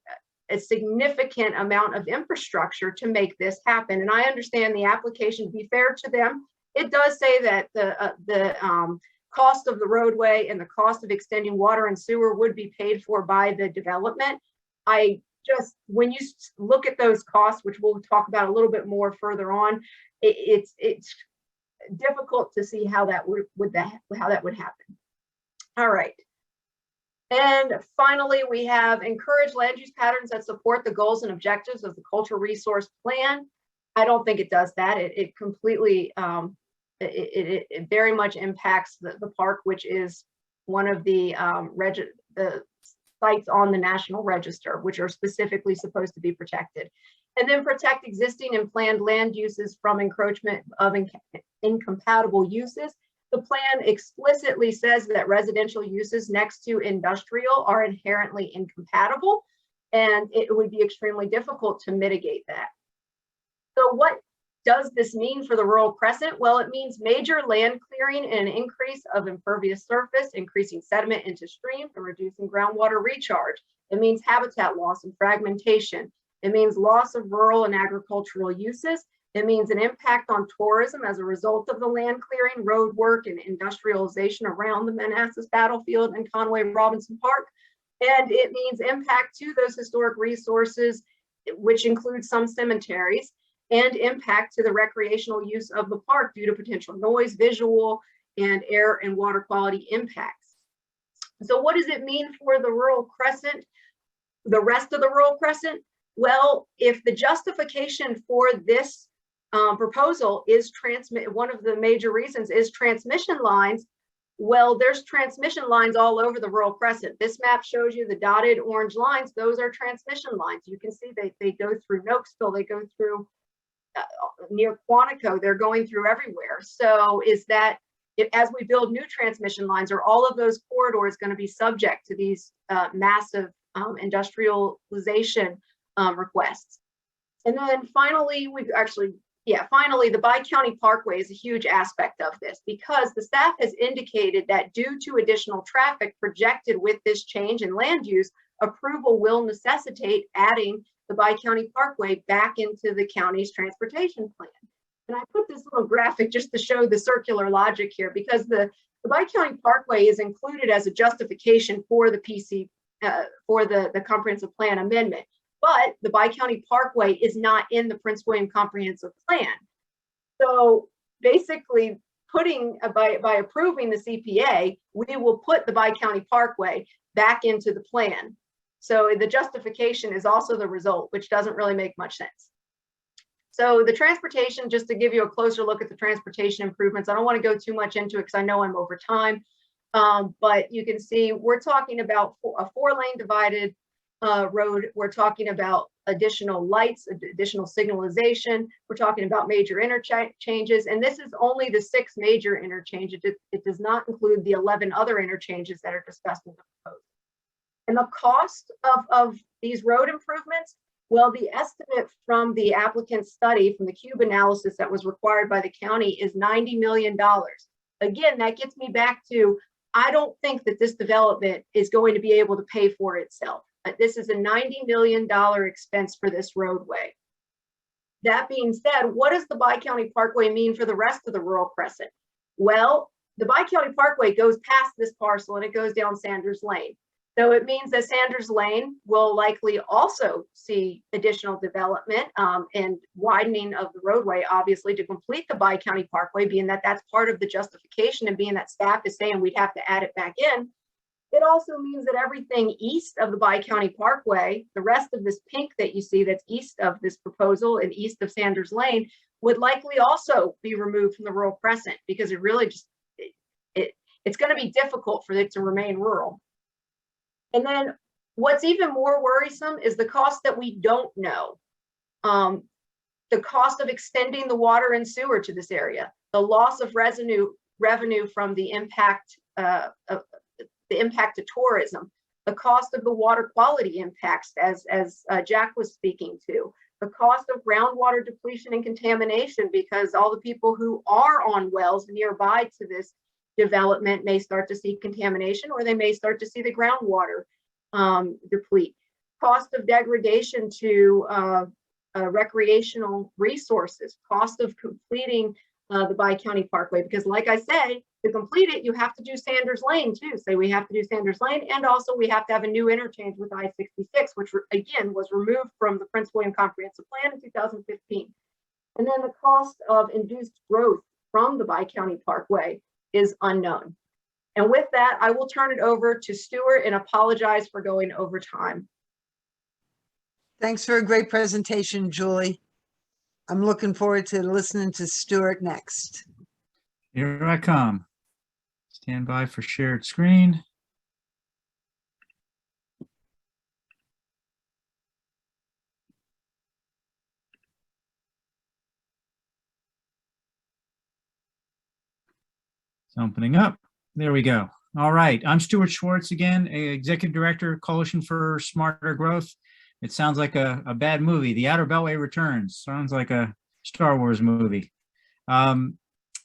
Speaker 4: a significant amount of infrastructure to make this happen. And I understand the application, to be fair to them, it does say that the cost of the roadway and the cost of extending water and sewer would be paid for by the development. I just, when you look at those costs, which we'll talk about a little bit more further on, it's difficult to see how that would happen. All right. And finally, we have encourage land use patterns that support the goals and objectives of the cultural resource plan. I don't think it does that. It completely, it very much impacts the park, which is one of the sites on the National Register, which are specifically supposed to be protected. And then protect existing and planned land uses from encroachment of incompatible uses. The plan explicitly says that residential uses next to industrial are inherently incompatible, and it would be extremely difficult to mitigate that. So what does this mean for the Rural Crescent? Well, it means major land clearing and an increase of impervious surface, increasing sediment into streams and reducing groundwater recharge. It means habitat loss and fragmentation. It means loss of rural and agricultural uses. It means an impact on tourism as a result of the land clearing, road work, and industrialization around the Manassas battlefield and Conway Robinson Park. And it means impact to those historic resources, which includes some cemeteries, and impact to the recreational use of the park due to potential noise, visual, and air and water quality impacts. So what does it mean for the Rural Crescent, the rest of the Rural Crescent? Well, if the justification for this proposal is one of the major reasons is transmission lines, well, there's transmission lines all over the Rural Crescent. This map shows you the dotted orange lines. Those are transmission lines. You can see they go through Nokesville, they go through near Quantico, they're going through everywhere. So is that, as we build new transmission lines, are all of those corridors going to be subject to these massive industrialization requests? And then finally, finally, the Bi-County Parkway is a huge aspect of this, because the staff has indicated that due to additional traffic projected with this change in land use, approval will necessitate adding the Bi-County Parkway back into the county's transportation plan. And I put this little graphic just to show the circular logic here, because the Bi-County Parkway is included as a justification for the PC, for the comprehensive plan amendment. But the Bi-County Parkway is not in the Prince William Comprehensive Plan. So basically, by approving the CPA, we will put the Bi-County Parkway back into the plan. So the justification is also the result, which doesn't really make much sense. So the transportation, just to give you a closer look at the transportation improvements, I don't want to go too much into it because I know I'm over time, but you can see we're talking about a 4-lane divided road. We're talking about additional lights, additional signalization. We're talking about major interchanges, and this is only the 6 major interchanges. It does not include the 11 other interchanges that are discussed in the proposal. And the cost of these road improvements, well, the estimate from the applicant's study, from the cube analysis that was required by the county, is $90 million. Again, that gets me back to, I don't think that this development is going to be able to pay for itself. This is a $90 million expense for this roadway. That being said, what does the Bi-County Parkway mean for the rest of the Rural Crescent? Well, the Bi-County Parkway goes past this parcel and it goes down Sanders Lane. So it means that Sanders Lane will likely also see additional development and widening of the roadway, obviously, to complete the Bi-County Parkway, being that that's part of the justification, and being that staff is saying we'd have to add it back in. It also means that everything east of the Bi-County Parkway, the rest of this pink that you see that's east of this proposal and east of Sanders Lane, would likely also be removed from the Rural Crescent, because it really just, it's going to be difficult for it to remain rural. And then what's even more worrisome is the cost that we don't know. The cost of extending the water and sewer to this area, the loss of revenue from the impact to tourism, the cost of the water quality impacts, as Jack was speaking to, the cost of groundwater depletion and contamination, because all the people who are on wells nearby to this development may start to see contamination, or they may start to see the groundwater deplete. Cost of degradation to recreational resources, cost of completing the Bi-County Parkway, because like I said, To complete it, you have to do Sanders Lane too. So we have to do Sanders Lane, and also we have to have a new interchange with I-66, which again was removed from the Prince William Comprehensive Plan in 2015. And then the cost of induced growth from the Bi-County Parkway is unknown. And with that, I will turn it over to Stewart and apologize for going over time.
Speaker 1: Thanks for a great presentation, Julie. I'm looking forward to listening to Stewart next.
Speaker 5: Here I come. Stand by for shared screen. It's opening up. There we go. All right. I'm Stewart Schwartz again, Executive Director, Coalition for Smarter Growth. It sounds like a bad movie. The Outer Beltway Returns. Sounds like a Star Wars movie.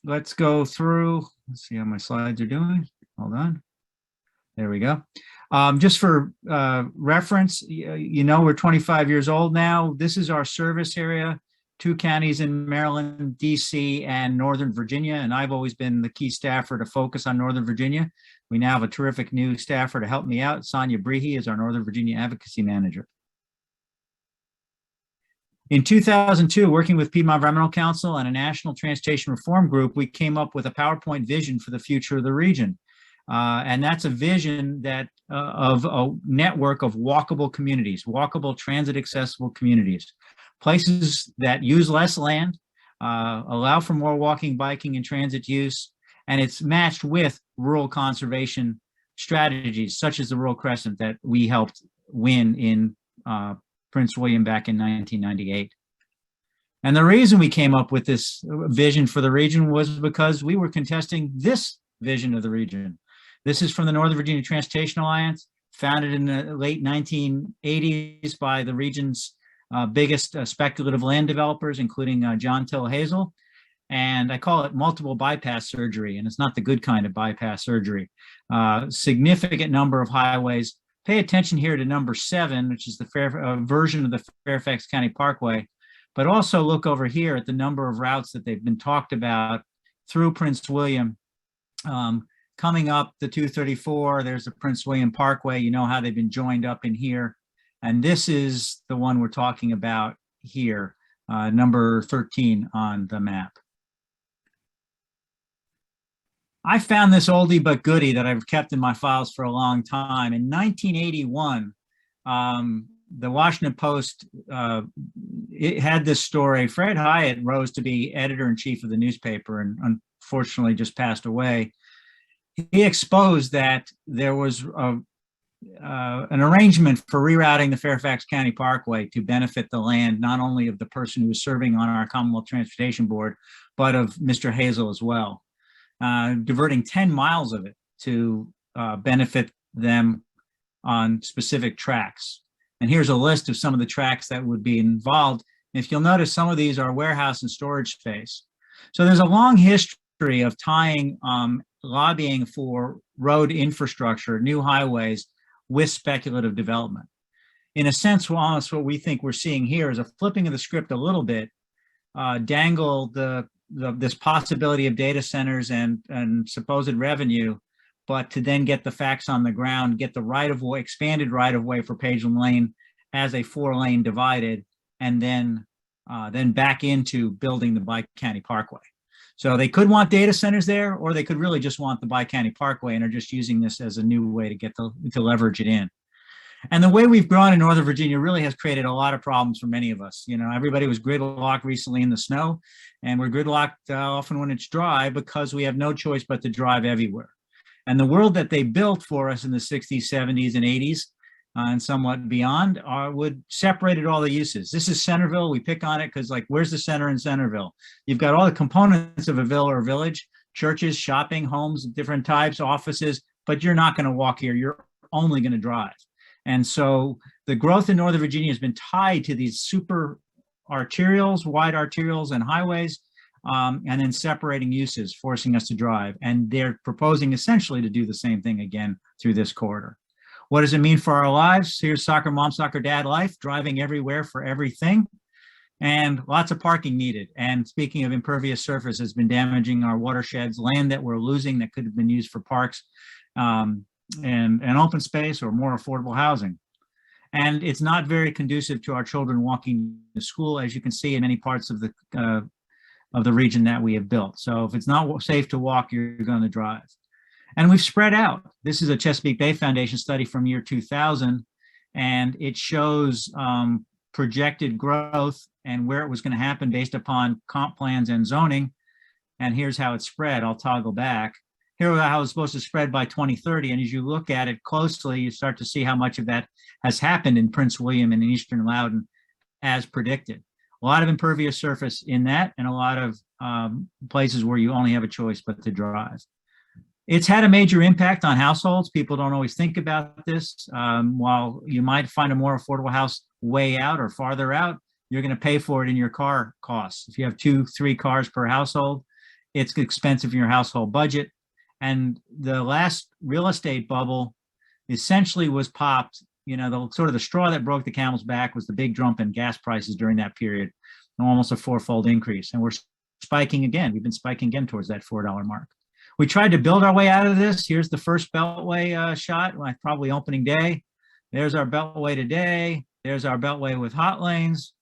Speaker 5: Let's go through. Let's see how my slides are doing. Hold on. There we go. Just for reference, you know, we're 25 years old now. This is our service area, 2 counties in Maryland, DC, and Northern Virginia. And I've always been the key staffer to focus on Northern Virginia. We now have a terrific new staffer to help me out. Sonia Brehe is our Northern Virginia Advocacy Manager. In 2002, working with Piedmont Environmental Council and a national transportation reform group, we came up with a PowerPoint vision for the future of the region. And that's a vision that of a network of walkable communities, walkable transit accessible communities, places that use less land, allow for more walking, biking, and transit use. And it's matched with rural conservation strategies, such as the Rural Crescent that we helped win in Prince William back in 1998. And the reason we came up with this vision for the region was because we were contesting this vision of the region. This is from the Northern Virginia Transportation Alliance, founded in the late 1980s by the region's biggest speculative land developers, including John Till Hazel. And I call it multiple bypass surgery, and it's not the good kind of bypass surgery. Significant number of highways. Pay attention here to number 7, which is the version of the Fairfax County Parkway, but also look over here at the number of routes that they've been talked about through Prince William. Coming up the 234, there's the Prince William Parkway. You know how they've been joined up in here. And this is the one we're talking about here, number 13 on the map. I found this oldie but goodie that I've kept in my files for a long time. In 1981, the Washington Post, it had this story. Fred Hyatt rose to be editor-in-chief of the newspaper and unfortunately just passed away. He exposed that there was an arrangement for rerouting the Fairfax County Parkway to benefit the land, not only of the person who was serving on our Commonwealth Transportation Board, but of Mr. Hazel as well. Diverting 10 miles of it to benefit them on specific tracks. And here's a list of some of the tracks that would be involved. If you'll notice, some of these are warehouse and storage space. So there's a long history of tying lobbying for road infrastructure, new highways, with speculative development. In a sense, almost what we think we're seeing here is a flipping of the script a little bit, dangle this possibility of data centers and supposed revenue, but to then get the facts on the ground, get the right-of-way, expanded right-of-way for Pageland Lane as a 4-lane divided, and then back into building the Bi-County Parkway. So they could want data centers there, or they could really just want the Bi-County Parkway and are just using this as a new way to get to leverage it in. And the way we've grown in Northern Virginia really has created a lot of problems for many of us. You know, everybody was gridlocked recently in the snow, and we're gridlocked often when it's dry because we have no choice but to drive everywhere. And the world that they built for us in the 60s, 70s, and 80s, and somewhat beyond, would separated all the uses. This is Centerville. We pick on it because, like, where's the center in Centerville? You've got all the components of a villa or village, churches, shopping, homes of different types, offices, but you're not going to walk here. You're only going to drive. And so the growth in Northern Virginia has been tied to these super arterials, wide arterials and highways, and then separating uses, forcing us to drive. And they're proposing essentially to do the same thing again through this corridor. What does it mean for our lives? Here's soccer mom, soccer dad life, driving everywhere for everything. and lots of parking needed. And speaking of impervious surface, has been damaging our watersheds, land that we're losing that could have been used for parks and open space or more affordable housing. And it's not very conducive to our children walking to school, as you can see in many parts of the region that we have built. So if it's not safe to walk, you're going to drive. And we've spread out. This is a Chesapeake Bay Foundation study from year 2000, and it shows projected growth and where it was going to happen based upon comp plans and zoning. And here's how it spread. I'll toggle back. Here's how it's supposed to spread by 2030. And as you look at it closely, you start to see how much of that has happened in Prince William and in Eastern Loudoun as predicted. A lot of impervious surface in that, and a lot of places where you only have a choice but to drive. It's had a major impact on households. People don't always think about this. While you might find a more affordable house way out or farther out, you're going to pay for it in your car costs. If you have 2-3 cars per household, it's expensive in your household budget. And the last real estate bubble essentially was popped. You know, the sort of the straw that broke the camel's back was the big jump in gas prices during that period, almost a 4-fold increase. And we're spiking again. We've been spiking again towards that $4 mark. We tried to build our way out of this. Here's the first Beltway shot, like probably opening day. There's our Beltway today. There's our Beltway with hot lanes.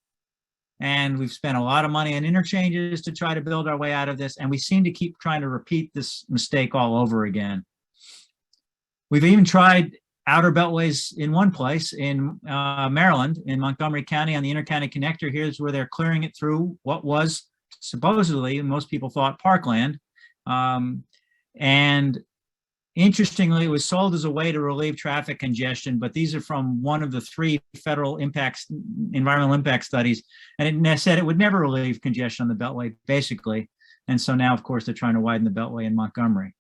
Speaker 5: And we've spent a lot of money on interchanges to try to build our way out of this. And we seem to keep trying to repeat this mistake all over again. We've even tried outer beltways in one place in Maryland, in Montgomery County on the Intercounty Connector. Here's where they're clearing it through what was supposedly, most people thought, parkland. And interestingly, it was sold as a way to relieve traffic congestion, but these are from one of the 3 federal environmental impact studies, and it said it would never relieve congestion on the Beltway, basically. And so now, of course, they're trying to widen the Beltway in Montgomery.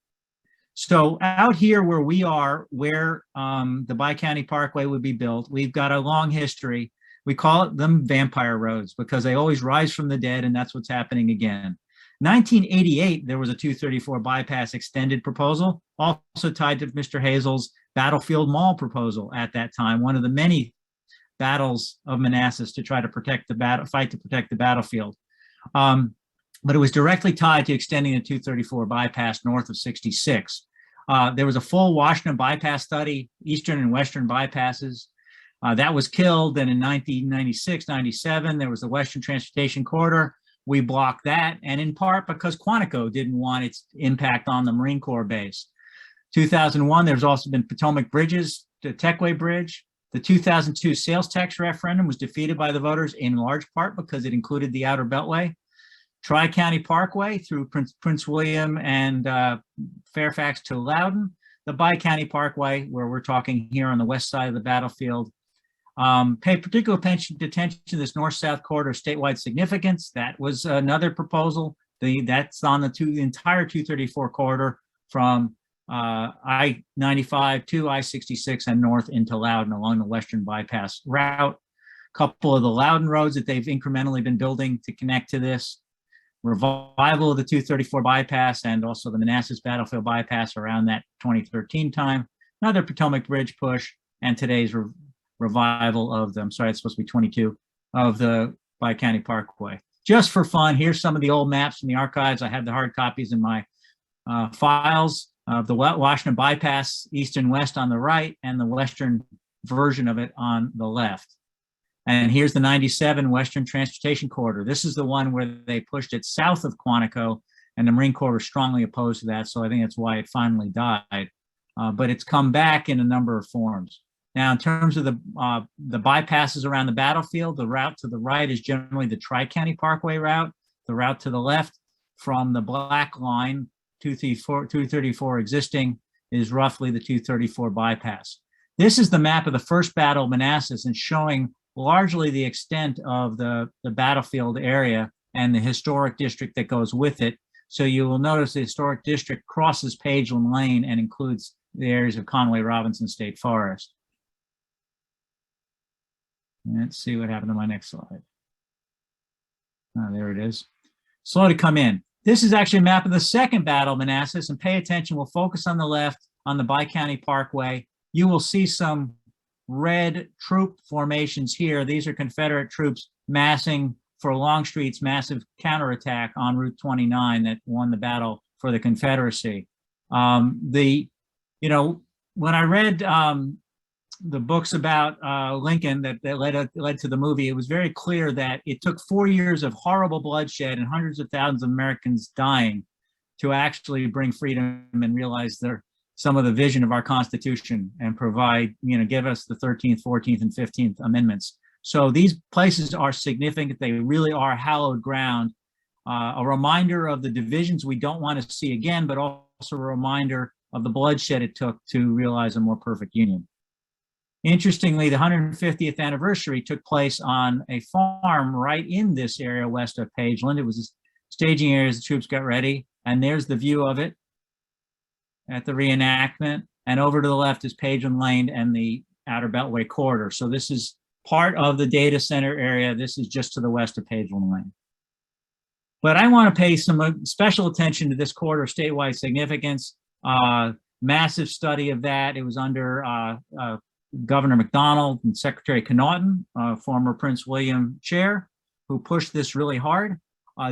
Speaker 5: So out here where we are, where the Bi-County Parkway would be built, we've got a long history. We call them vampire roads because they always rise from the dead, and that's what's happening again. 1988, there was a 234 bypass extended proposal, also tied to Mr. Hazel's Battlefield Mall proposal at that time, one of the many battles of Manassas to try to protect the fight to protect the battlefield. But it was directly tied to extending the 234 bypass north of 66. There was a full Washington bypass study, eastern and western bypasses. That was killed. Then in 1996, 97, there was the Western Transportation Corridor. We blocked that, and in part because Quantico didn't want its impact on the Marine Corps base. 2001, there's also been Potomac Bridges, the Techway Bridge. The 2002 sales tax referendum was defeated by the voters in large part because it included the Outer Beltway. Tri-County Parkway through Prince William and Fairfax to Loudoun. The Bi-County Parkway, where we're talking here on the west side of the battlefield. Pay particular attention to this north-south corridor statewide significance. That was another proposal. That's on the entire 234 corridor from I-95 to I-66 and north into Loudoun along the western bypass route. A couple of the Loudoun roads that they've incrementally been building to connect to this. Revival of the 234 bypass and also the Manassas Battlefield bypass around that 2013 time. Another Potomac Bridge push, and today's revival of them. Sorry, it's supposed to be 22 of the Bi-County Parkway. Just for fun, here's some of the old maps from the archives. I have the hard copies in my files of the Washington bypass, east and west on the right, and the western version of it on the left. And here's the 97 Western Transportation Corridor. This is the one where they pushed it south of Quantico, and the Marine Corps was strongly opposed to that. So I think that's why it finally died. But it's come back in a number of forms. Now, in terms of the bypasses around the battlefield, the route to the right is generally the Tri-County Parkway route. The route to the left from the black line, 234 existing, is roughly the 234 bypass. This is the map of the first battle of Manassas and showing largely the extent of the battlefield area and the historic district that goes with it. So you will notice the historic district crosses Pageland Lane and includes the areas of Conway Robinson State Forest. Let's see what happened to my next slide. There it is. Slow to come in. This is actually a map of the second battle of Manassas, and pay attention. We'll focus on the left on the Bi-County Parkway. You will see some red troop formations here. These are Confederate troops massing for Longstreet's massive counterattack on Route 29 that won the battle for the Confederacy. When I read the books about Lincoln that led to the movie, it was very clear that it took 4 years of horrible bloodshed and hundreds of thousands of Americans dying to actually bring freedom and realize some of the vision of our Constitution and provide, give us the 13th, 14th, and 15th Amendments. So these places are significant. They really are hallowed ground, a reminder of the divisions we don't want to see again, but also a reminder of the bloodshed it took to realize a more perfect union. Interestingly, the 150th anniversary took place on a farm right in this area west of Pageland. It was a staging area as the troops got ready, and there's the view of it at the reenactment. And over to the left is Pageland Lane and the Outer Beltway corridor. So this is part of the data center area. This is just to the west of Pageland Lane. But I want to pay some special attention to this corridor of statewide significance. Massive study of that. It was under Governor McDonald and Secretary Connaughton, former Prince William chair, who pushed this really hard.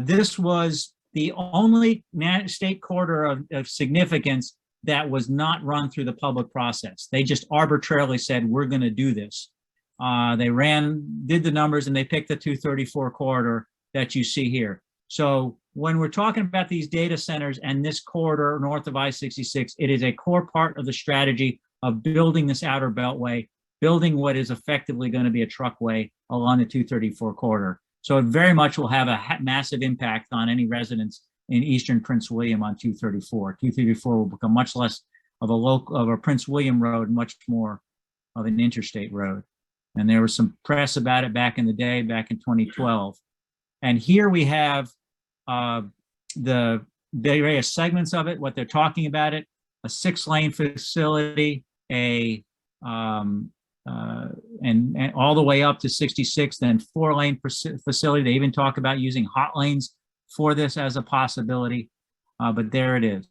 Speaker 5: This was the only state corridor of significance that was not run through the public process. They just arbitrarily said, we're going to do this. They did the numbers, and they picked the 234 corridor that you see here. So when we're talking about these data centers and this corridor north of I-66, it is a core part of the strategy of building this outer beltway, building what is effectively going to be a truckway along the 234 corridor. So it very much will have a massive impact on any residents in Eastern Prince William on 234. 234 will become much less of a Prince William road, much more of an interstate road. And there was some press about it back in the day, back in 2012. And here we have the various segments of it, what they're talking about it, a 6-lane facility, and all the way up to 66, then 4-lane facility. They even talk about using hot lanes for this as a possibility, but there it is.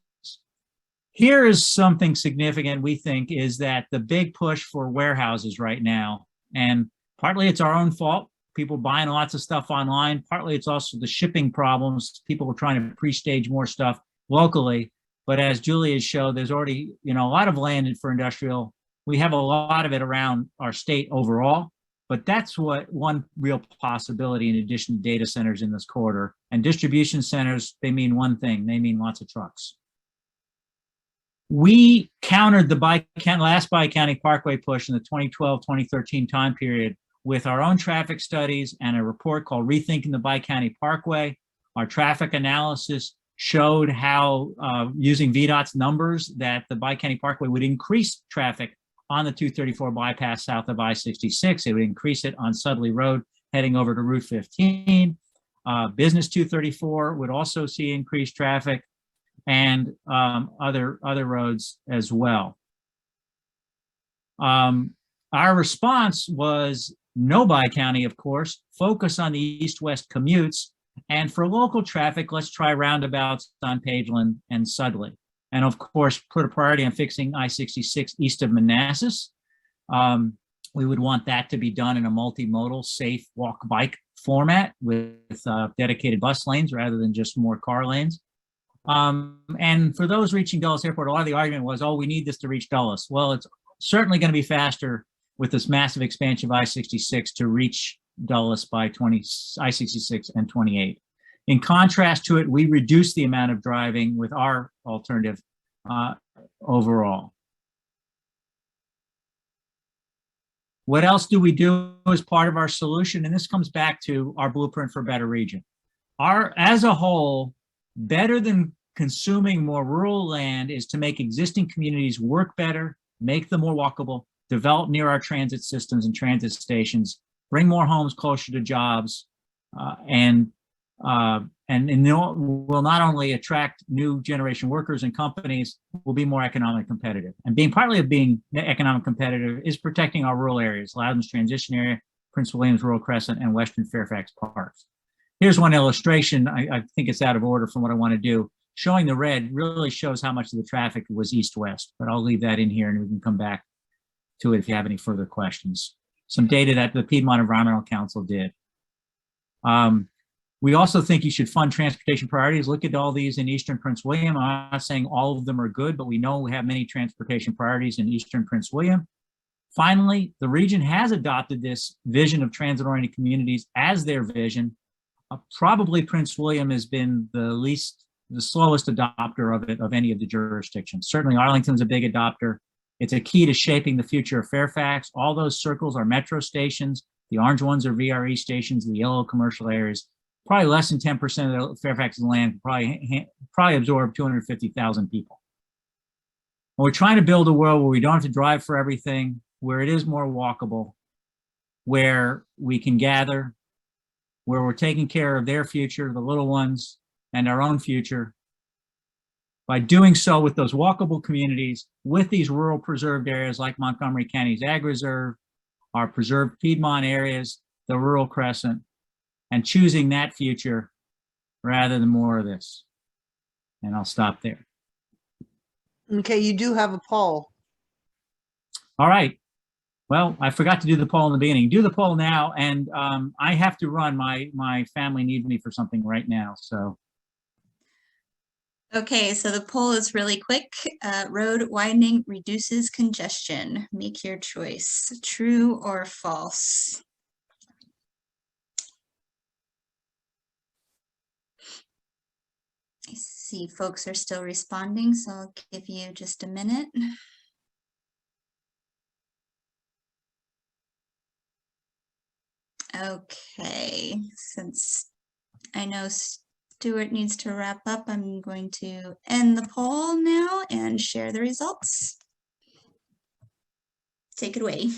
Speaker 5: Here is something significant, we think, is that the big push for warehouses right now, and partly it's our own fault, people buying lots of stuff online, partly it's also the shipping problems, people are trying to pre-stage more stuff locally, but as Julia showed, there's already a lot of land for industrial. We have a lot of it around our state overall, but that's one real possibility in addition to data centers in this corridor. And distribution centers, they mean one thing, they mean lots of trucks. We countered the last Bi-County Parkway push in the 2012-2013 time period with our own traffic studies and a report called Rethinking the Bi-County Parkway. Our traffic analysis showed how, using VDOT's numbers, that the Bi-County Parkway would increase traffic on the 234 bypass south of I-66. It would increase it on Sudley Road heading over to Route 15. Business 234 would also see increased traffic, and other roads as well. Our response was no Bi-County, of course, focus on the east-west commutes, and for local traffic, let's try roundabouts on Pageland and Sudley. And of course, put a priority on fixing I-66 east of Manassas. We would want that to be done in a multimodal, safe walk-bike format with dedicated bus lanes rather than just more car lanes. And for those reaching Dulles Airport, a lot of the argument was, oh, we need this to reach Dulles. Well, it's certainly going to be faster with this massive expansion of I-66 to reach Dulles by I-66 and 28. In contrast to it, we reduce the amount of driving with our alternative overall. What else do we do as part of our solution? And this comes back to our blueprint for a better region. As a whole, better than consuming more rural land is to make existing communities work better, make them more walkable, develop near our transit systems and transit stations, bring more homes closer to jobs, and will not only attract new generation workers and companies, will be more economically competitive. And partly of being economic competitive is protecting our rural areas, Loudon's transition area, Prince William's Rural Crescent, and Western Fairfax Parks. Here's one illustration. I think it's out of order from what I want to do. Showing the red really shows how much of the traffic was east-west, but I'll leave that in here and we can come back to it if you have any further questions. Some data that the Piedmont Environmental Council did. We also think you should fund transportation priorities. Look at all these in Eastern Prince William. I'm not saying all of them are good, but we know we have many transportation priorities in Eastern Prince William. Finally, the region has adopted this vision of transit-oriented communities as their vision. Probably Prince William has been the slowest adopter of it of any of the jurisdictions. Certainly Arlington's a big adopter. It's a key to shaping the future of Fairfax. All those circles are metro stations. The orange ones are VRE stations, the yellow commercial areas. Probably less than 10% of Fairfax's land probably absorb 250,000 people. We're trying to build a world where we don't have to drive for everything, where it is more walkable, where we can gather, where we're taking care of their future, the little ones, and our own future. By doing so with those walkable communities, with these rural preserved areas like Montgomery County's Ag Reserve, our preserved Piedmont areas, the Rural Crescent, and choosing that future rather than more of this. And I'll stop there.
Speaker 1: Okay, you do have a poll.
Speaker 5: All right. Well, I forgot to do the poll in the beginning. Do the poll now, and I have to run. My family needs me for something right now, so.
Speaker 2: Okay, so the poll is really quick. Road widening reduces congestion. Make your choice, true or false. I see folks are still responding, so I'll give you just a minute. Okay, since I know Stewart needs to wrap up, I'm going to end the poll now and share the results. Take it away.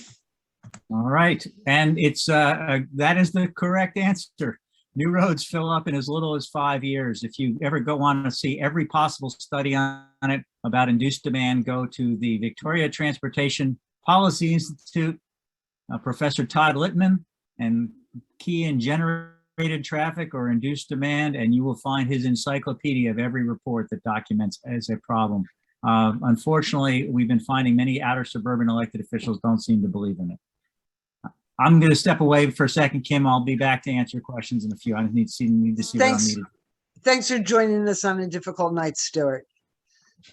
Speaker 5: All right, and it's that is the correct answer. New roads fill up in as little as 5 years. If you ever go on to see every possible study on it about induced demand, go to the Victoria Transportation Policy Institute, Professor Todd Littman, and key in generated traffic or induced demand, and you will find his encyclopedia of every report that documents as a problem. Unfortunately, we've been finding many outer suburban elected officials don't seem to believe in it. I'm going to step away for a second, Kim. I'll be back to answer questions in a few. I need to see what I'm needed.
Speaker 1: Thanks for joining us on a difficult night, Stewart.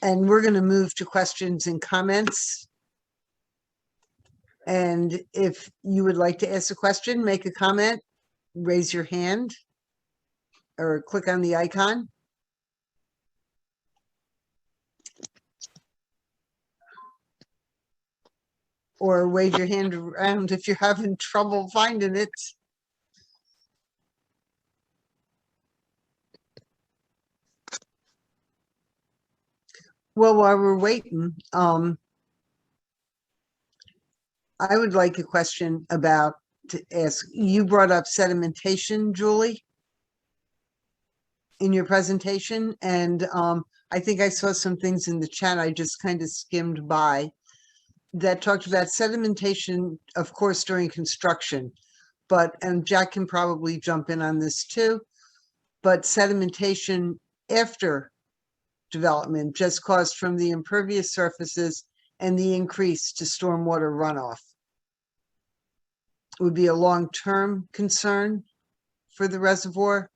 Speaker 1: And we're going to move to questions and comments. And if you would like to ask a question, make a comment, raise your hand, or click on the icon. Or wave your hand around if you're having trouble finding it. Well, while we're waiting, I would like a question about to ask. You brought up sedimentation, Julie, in your presentation, and I think I saw some things in the chat I just kind of skimmed by that talked about sedimentation, of course, during construction, but, and Jack can probably jump in on this too, but sedimentation after development just caused from the impervious surfaces and the increase to stormwater runoff. Would be a long-term concern for the reservoir.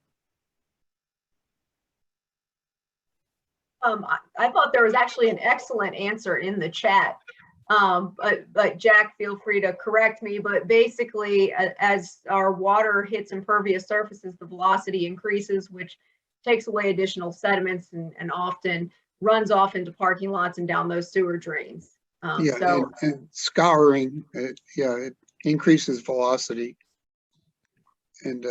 Speaker 4: I thought there was actually an excellent answer in the chat. But Jack, feel free to correct me, but basically as our water hits impervious surfaces, the velocity increases, which takes away additional sediments and often runs off into parking lots and down those sewer drains.
Speaker 3: And scouring, it increases velocity. And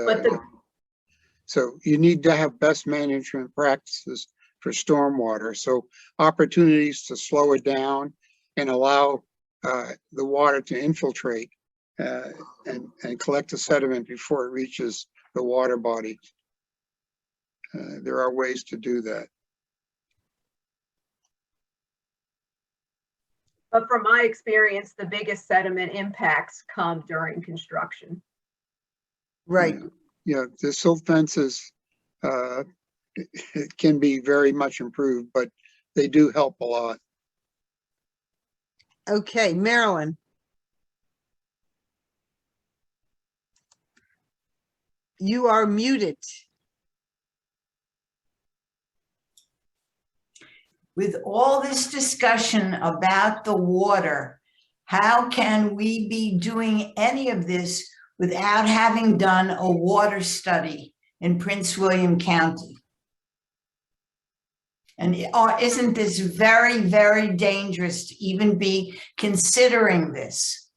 Speaker 3: so you need to have best management practices for stormwater. So opportunities to slow it down and allow the water to infiltrate and collect the sediment before it reaches the water body. There are ways to do that.
Speaker 4: But from my experience, the biggest sediment impacts come during construction.
Speaker 1: Right.
Speaker 3: Yeah, the silt fences it can be very much improved, but they do help a lot.
Speaker 1: Okay, Marilyn. You are muted.
Speaker 6: with all this discussion about the water, how can we be doing any of this without having done a water study in Prince William County? And isn't this very, very dangerous to even be considering this?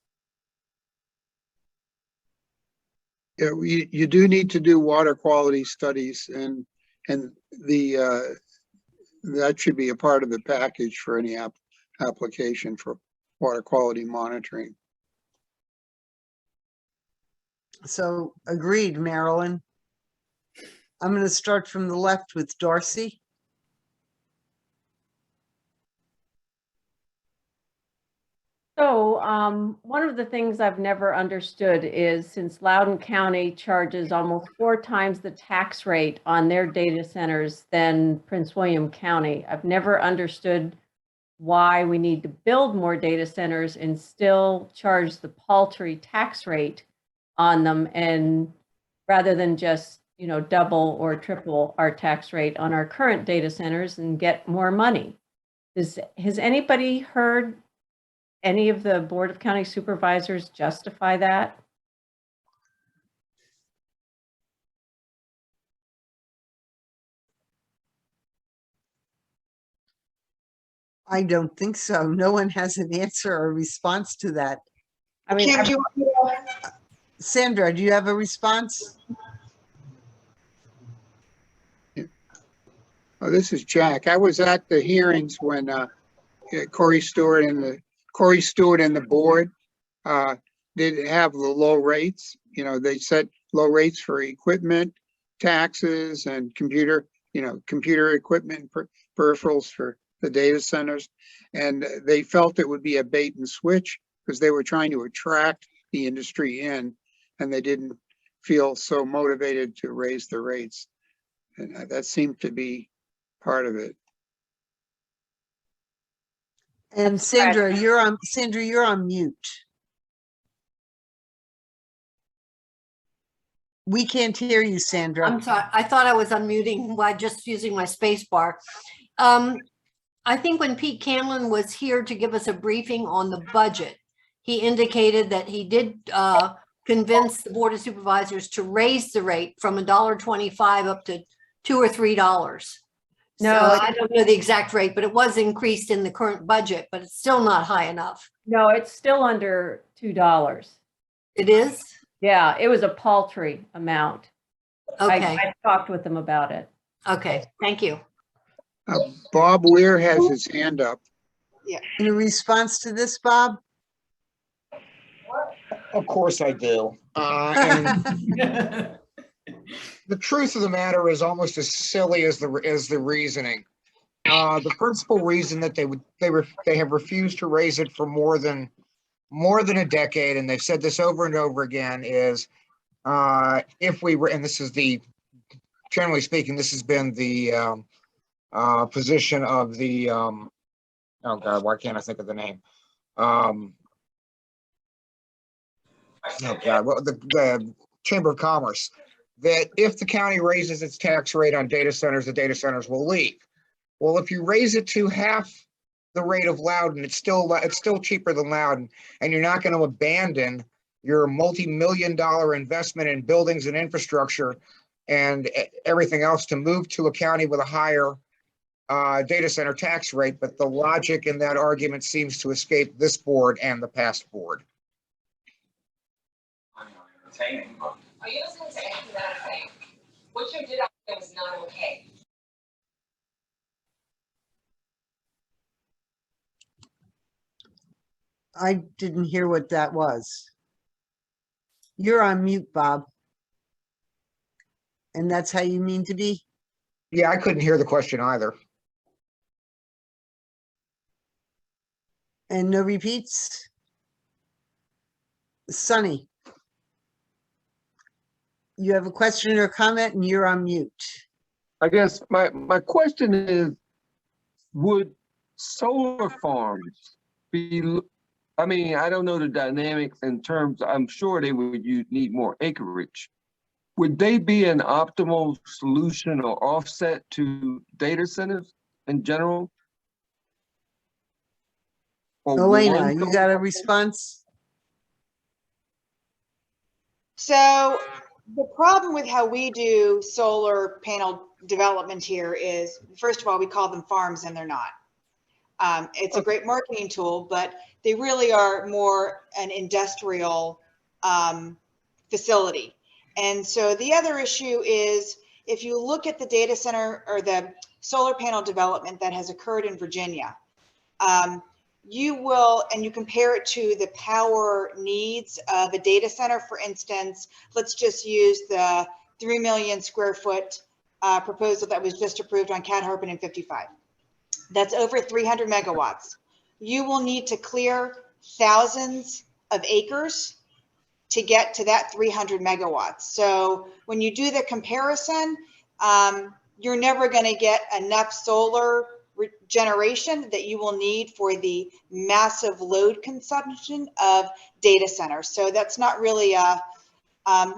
Speaker 3: Yeah, you do need to do water quality studies, and the that should be a part of the package for any application for water quality monitoring.
Speaker 1: So agreed, Marilyn. I'm going to start from the left with Darcy.
Speaker 7: So one of the things I've never understood is, since Loudoun County charges almost 4 times the tax rate on their data centers than Prince William County, I've never understood why we need to build more data centers and still charge the paltry tax rate on them, and rather than just, you know, double or triple our tax rate on our current data centers and get more money. Has anybody heard any of the Board of County Supervisors justify that?
Speaker 1: I don't think so. No one has an answer or response to that.
Speaker 7: I mean,
Speaker 8: Kim, do you want me to-
Speaker 1: Sandra, do you have a response?
Speaker 3: Oh, this is Jack. I was at the hearings when Corey Stewart and the board did have the low rates. You know, they set low rates for equipment, taxes, and computer equipment, peripherals for the data centers. And they felt it would be a bait and switch because they were trying to attract the industry in, and they didn't feel so motivated to raise the rates. And that seemed to be part of it.
Speaker 1: And Sandra, you're on mute. We can't hear you, Sandra.
Speaker 8: I'm sorry, I thought I was unmuting while just using my space bar. I think when Pete Canlon was here to give us a briefing on the budget, he indicated that he did convince the Board of Supervisors to raise the rate from $1.25 up to $2 or $3.
Speaker 7: No,
Speaker 8: So I don't know the exact rate, but it was increased in the current budget, but it's still not high enough.
Speaker 7: no, it's still under $2.
Speaker 8: It is?
Speaker 7: Yeah, it was a paltry amount.
Speaker 8: Okay,
Speaker 7: I talked with them about it.
Speaker 8: okay, thank you.
Speaker 3: Bob Weir has his hand up.
Speaker 1: In response to this, Bob?
Speaker 9: Of course I do. And the truth of the matter is almost as silly as the reasoning. The principal reason that they have refused to raise it for more than a decade, and they've said this over and over again, is if we were, and this is generally speaking, this has been the position of the oh God, why can't I think of the name? Oh God, well, the Chamber of Commerce, that if the county raises its tax rate on data centers, the data centers will leave. Well, if you raise it to half the rate of Loudoun, it's still cheaper than Loudoun, and you're not going to abandon your multi-million-dollar investment in buildings and infrastructure and everything else to move to a county with a higher data center tax rate. But the logic in that argument seems to escape this board and the past board.
Speaker 10: Are you listening to anything that I'm saying? What you did out there was not okay.
Speaker 1: I didn't hear what that was. You're on mute, Bob. And that's how you mean to be?
Speaker 9: Yeah, I couldn't hear the question either.
Speaker 1: And no repeats? Sunny, you have a question or comment and you're on mute.
Speaker 11: I guess my question is, would solar farms be, I mean, I don't know the dynamics in terms, I'm sure they would need more acreage. Would they be an optimal solution or offset to data centers in general? for
Speaker 1: Elena,
Speaker 11: one
Speaker 1: you
Speaker 11: solar
Speaker 1: got a
Speaker 11: farm?
Speaker 1: response?
Speaker 12: So the problem with how we do solar panel development here is, first of all, we call them farms and they're not. It's a great marketing tool, but they really are more an industrial facility. And so the other issue is, if you look at the data center or the solar panel development that has occurred in Virginia, you will, and you compare it to the power needs of a data center, for instance, let's just use the 3 million square foot proposal that was just approved on Cat Harpin and 55. That's over 300 megawatts. You will need to clear thousands of acres to get to that 300 megawatts. So when you do the comparison, you're never going to get enough solar generation that you will need for the massive load consumption of data centers. So that's not really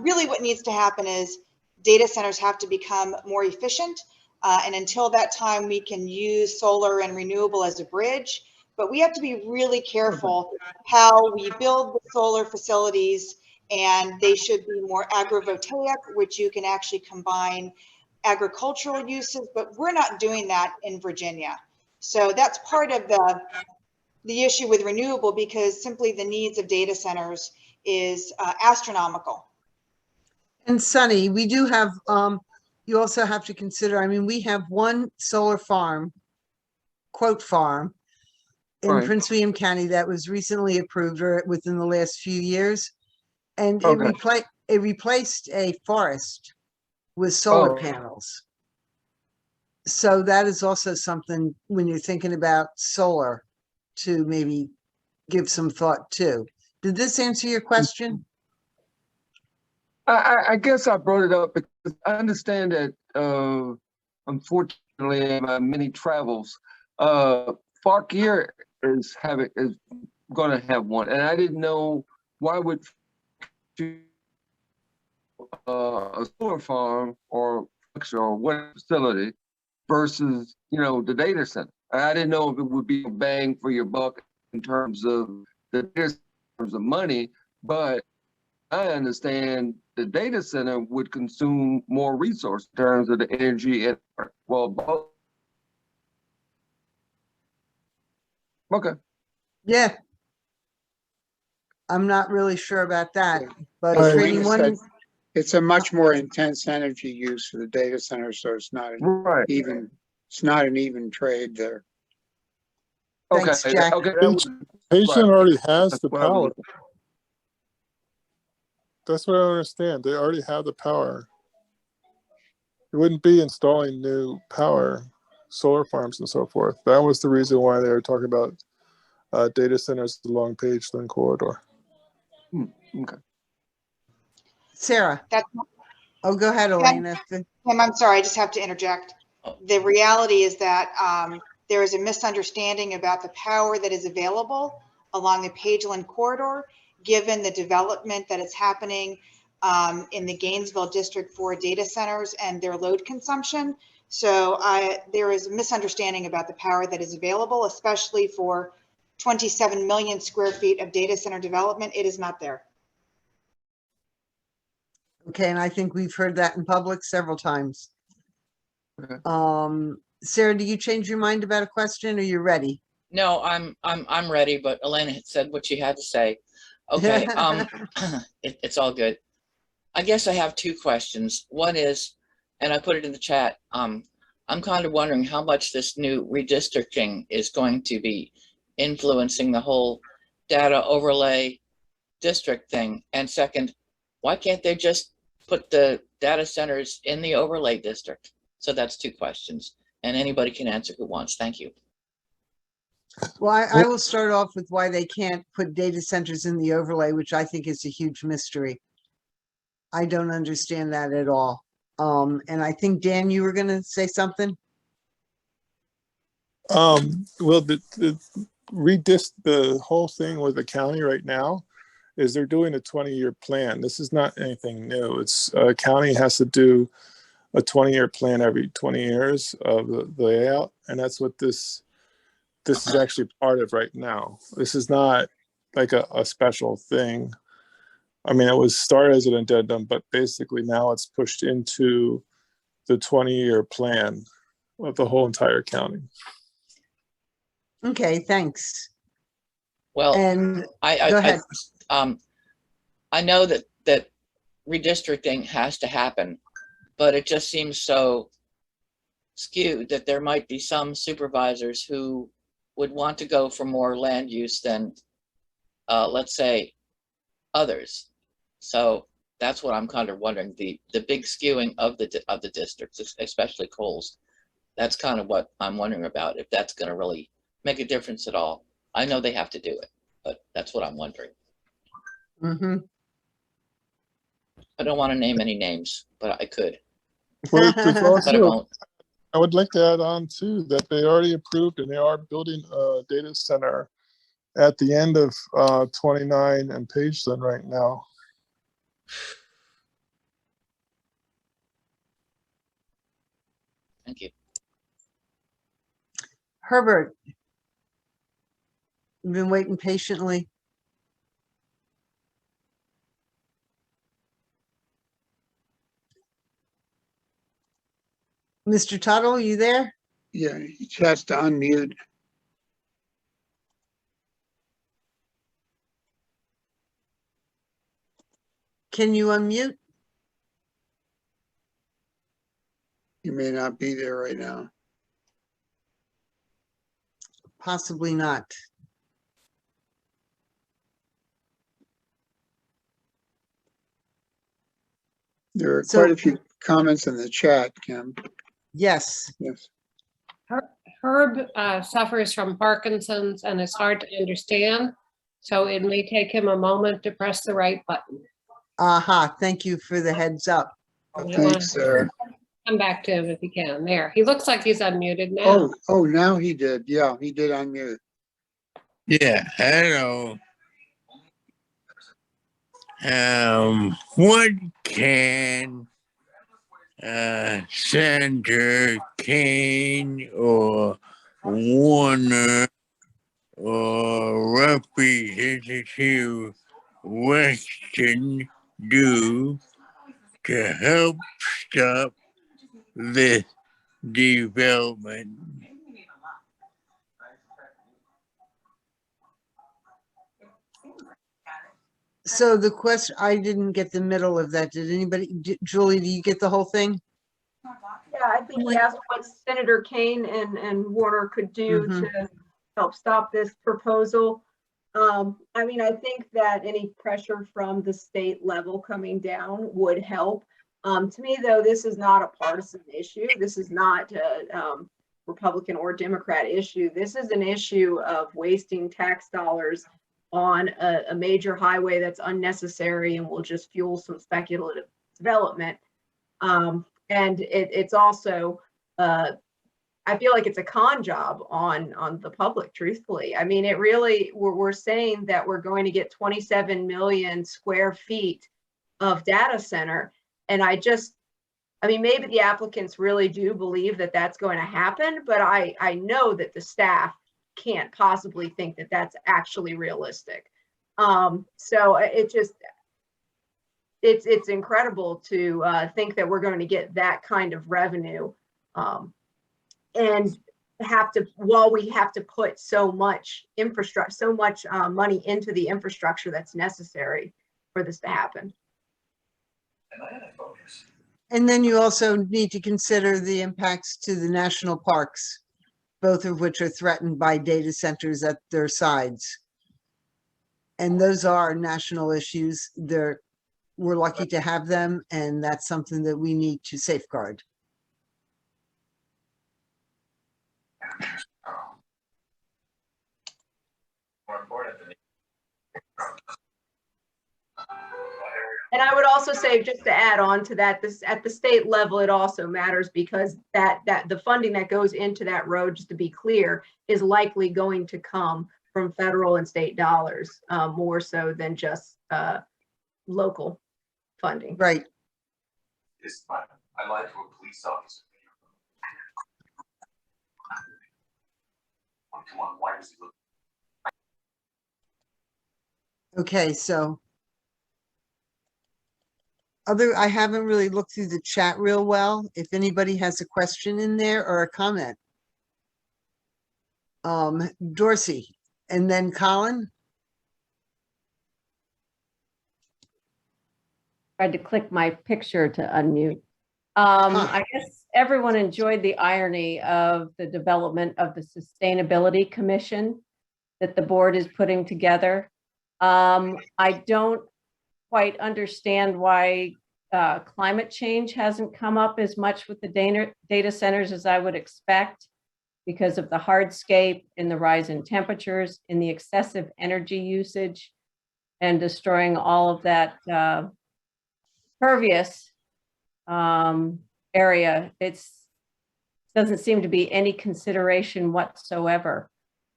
Speaker 12: really what needs to happen is data centers have to become more efficient. And until that time, we can use solar and renewable as a bridge. But we have to be really careful how we build the solar facilities, and they should be more agrivoltaic, which you can actually combine agricultural uses, but we're not doing that in Virginia. So that's part of the issue with renewable, because simply the needs of data centers is astronomical.
Speaker 1: And Sunny, we do have, you also have to consider, I mean, we have one solar farm, quote farm, in
Speaker 11: Right.
Speaker 1: Prince William County that was recently approved or within the last few years. And
Speaker 11: Okay.
Speaker 1: it replaced a forest with solar
Speaker 11: Oh.
Speaker 1: panels. So that is also something when you're thinking about solar to maybe give some thought to. Did this answer your question?
Speaker 11: I guess I brought it up because I understand that, unfortunately, in my many travels, Fauquier is going to have one, and I didn't know why would a solar farm or what facility versus the data center. I didn't know if it would be a bang for your buck in terms of money, but I understand the data center would consume more resource in terms of the energy and both. Okay.
Speaker 1: Yeah. I'm not really sure about that, but
Speaker 3: As
Speaker 1: for
Speaker 3: Elena
Speaker 1: anyone,
Speaker 3: said, it's a much more intense energy use for the data center, so it's not
Speaker 11: Right.
Speaker 3: it's not an even trade there.
Speaker 1: Thanks,
Speaker 11: Okay.
Speaker 1: Jack.
Speaker 11: Okay.
Speaker 13: Pageland already has
Speaker 11: That's
Speaker 13: the
Speaker 11: what I was-
Speaker 13: power. That's what I don't understand. They already have the power. It wouldn't be installing new power, solar farms and so forth. That was the reason why they were talking about data centers along Pageland corridor.
Speaker 11: Okay.
Speaker 1: Sarah.
Speaker 12: That's,
Speaker 1: Oh, go ahead, Elena.
Speaker 12: Tim, I'm sorry, I just have to interject. The reality is that there is a misunderstanding about the power that is available along the Pageland corridor, given the development that is happening in the Gainesville district for data centers and their load consumption. So there is a misunderstanding about the power that is available, especially for 27 million square feet of data center development. It is not there.
Speaker 1: Okay, and I think we've heard that in public several times.
Speaker 11: Okay.
Speaker 1: Sarah, do you change your mind about a question or you're ready?
Speaker 14: No, I'm ready, but Elena had said what she had to say. Okay, it's all good. I guess I have two questions. One is, and I put it in the chat, I'm kind of wondering how much this new redistricting is going to be influencing the whole data overlay district thing. And second, why can't they just put the data centers in the overlay district? So that's two questions, and anybody can answer who wants. Thank you.
Speaker 1: Well, I will start off with why they can't put data centers in the overlay, which I think is a huge mystery. I don't understand that at all. And I think, Dan, you were going to say something?
Speaker 13: Well, the whole thing with the county right now is they're doing a 20-year plan. This is not anything new. It's county has to do a 20-year plan every 20 years of the layout, and that's what this this is actually part of right now. This is not like a special thing. I mean, it was started as an addendum, but basically now it's pushed into the 20-year plan of the whole entire county.
Speaker 1: Okay, thanks.
Speaker 14: Well,
Speaker 1: And go
Speaker 14: I
Speaker 1: ahead.
Speaker 14: I know that redistricting has to happen, but it just seems so skewed that there might be some supervisors who would want to go for more land use than, let's say, others. So that's what I'm kind of wondering, the big skewing of the districts, especially Coles. That's kind of what I'm wondering about, if that's going to really make a difference at all. I know they have to do it, but that's what I'm wondering.
Speaker 1: Mm-hmm.
Speaker 14: I don't want to name any names, but I could.
Speaker 13: Well, there's
Speaker 14: But I
Speaker 13: also,
Speaker 14: won't.
Speaker 13: I would like to add on too, that they already approved and they are building a data center at the end of 29 and Pageland right now.
Speaker 14: Thank you.
Speaker 1: Herbert, you've been waiting patiently. Mr. Tuttle, you there?
Speaker 3: Yeah, he has to unmute.
Speaker 1: Can you unmute?
Speaker 3: He may not be there right now.
Speaker 1: Possibly not.
Speaker 3: There are
Speaker 1: So-
Speaker 3: quite a few comments in the chat, Kim.
Speaker 1: Yes.
Speaker 3: Yes.
Speaker 15: Herb suffers from Parkinson's and is hard to understand, so it may take him a moment to press the right button.
Speaker 1: Aha, thank you for the heads up.
Speaker 3: Thanks, Sarah.
Speaker 15: Come back to him if you can. There, he looks like he's unmuted now.
Speaker 3: Oh, now he did. Yeah, he did unmute.
Speaker 16: Yeah, hello. What can Senator Kane or Warner or Representative Weston do to help stop this development?
Speaker 1: So the question, I didn't get the middle of that. Did anybody, Julie, do you get the whole thing?
Speaker 4: Yeah, I think he asked what Senator Kane and Warner could do to help stop this proposal. I mean, I think that any pressure from the state level coming down would help. To me, though, this is not a partisan issue. This is not a Republican or Democrat issue. This is an issue of wasting tax dollars on a major highway that's unnecessary and will just fuel some speculative development. And it's also, I feel like it's a con job on the public, truthfully. I mean, it really, we're saying that we're going to get 27 million square feet of data center. And I mean, maybe the applicants really do believe that that's going to happen, but I know that the staff can't possibly think that that's actually realistic. So it's incredible to think that we're going to get that kind of revenue and while we have to put so much infrastructure, so much money into the infrastructure that's necessary for this to happen.
Speaker 1: And then you also need to consider the impacts to the national parks, both of which are threatened by data centers at their sides. And those are national issues. We're lucky to have them, and that's something that we need to safeguard.
Speaker 4: And I would also say, just to add on to that, this at the state level, it also matters because that the funding that goes into that road, just to be clear, is likely going to come from federal and state dollars, more so than just local funding.
Speaker 1: Right.
Speaker 17: I lied to a police officer. come on, why does he look?
Speaker 1: Okay, so I haven't really looked through the chat real well. If anybody has a question in there or a comment. Dorsey, and then Colin.
Speaker 7: Tried to click my picture to unmute. I guess everyone enjoyed the irony of the development of the Sustainability Commission that the board is putting together. I don't quite understand why climate change hasn't come up as much with the data centers as I would expect, because of the hardscape and the rise in temperatures and the excessive energy usage and destroying all of that pervious area. Doesn't seem to be any consideration whatsoever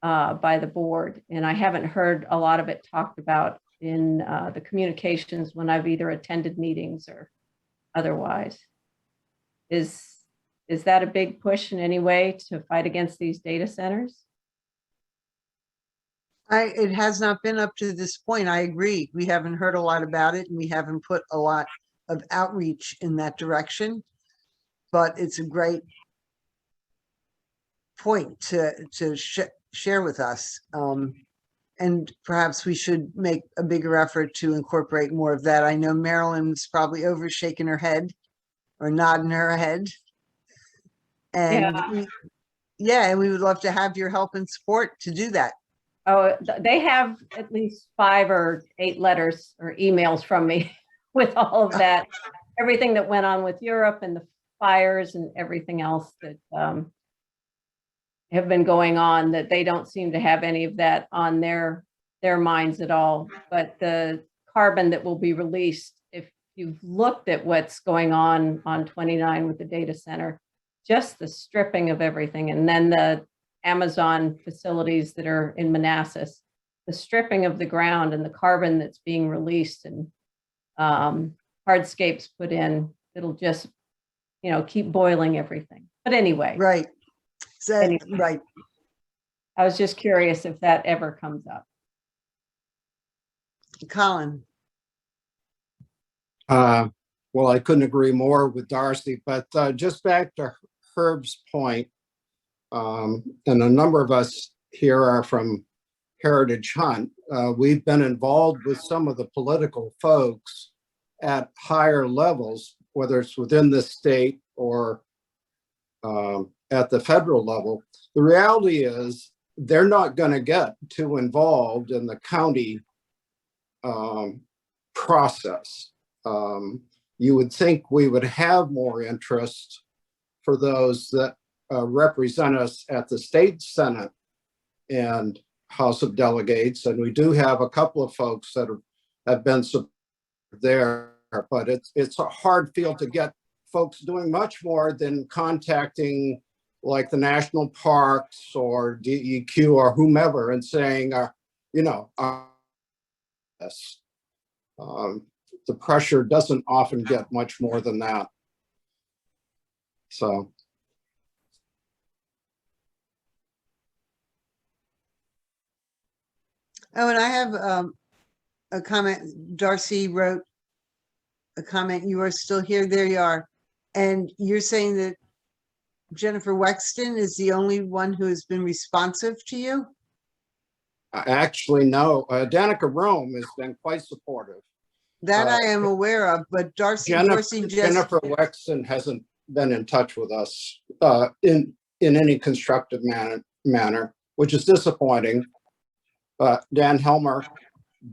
Speaker 7: by the board. And I haven't heard a lot of it talked about in the communications when I've either attended meetings or otherwise. Is that a big push in any way to fight against these data centers?
Speaker 1: It has not been up to this point. I agree. We haven't heard a lot about it, and we haven't put a lot of outreach in that direction. But it's a great point to share with us. And perhaps we should make a bigger effort to incorporate more of that. I know Marilyn's probably over shaking her head or nodding her head. And and we would love to have your help and support to do that.
Speaker 7: Oh, they have at least 5 or 8 letters or emails from me with all of that, everything that went on with Europe and the fires and everything else that have been going on, that they don't seem to have any of that on their minds at all. But the carbon that will be released, if you've looked at what's going on 29 with the data center, just the stripping of everything, and then the Amazon facilities that are in Manassas, the stripping of the ground and the carbon that's being released and hardscapes put in, it'll just, keep boiling everything. But anyway.
Speaker 1: Right. So, right.
Speaker 7: I was just curious if that ever comes up.
Speaker 1: Colin.
Speaker 18: Well, I couldn't agree more with Darcy, but just back to Herb's point, and a number of us here are from Heritage Hunt. We've been involved with some of the political folks at higher levels, whether it's within the state or at the federal level. The reality is they're not going to get too involved in the county process. You would think we would have more interest for those that represent us at the state Senate and House of Delegates. And we do have a couple of folks that have been there, but it's a hard field to get folks doing much more than contacting like the national parks or DEQ or whomever and saying, yes. The pressure doesn't often get much more than that. So.
Speaker 1: Oh, and I have a comment. Darcy wrote a comment. You are still here. There you are. And you're saying that Jennifer Wexton is the only one who has been responsive to you?
Speaker 18: Actually, no. Danica Rome has been quite supportive.
Speaker 1: That I am aware of, but
Speaker 18: Jennifer Wexton hasn't been in touch with us in any constructive manner, which is disappointing. Dan Helmer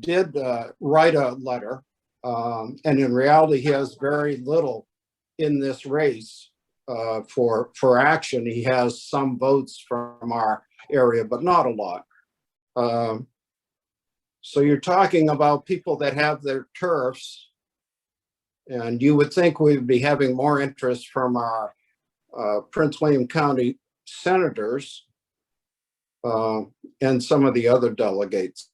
Speaker 18: did write a letter, and in reality, he has very little in this race for action. He has some votes from our area, but not a lot. So you're talking about people that have their turfs, and you would think we'd be having more interest from our Prince William County senators and some of the other delegates.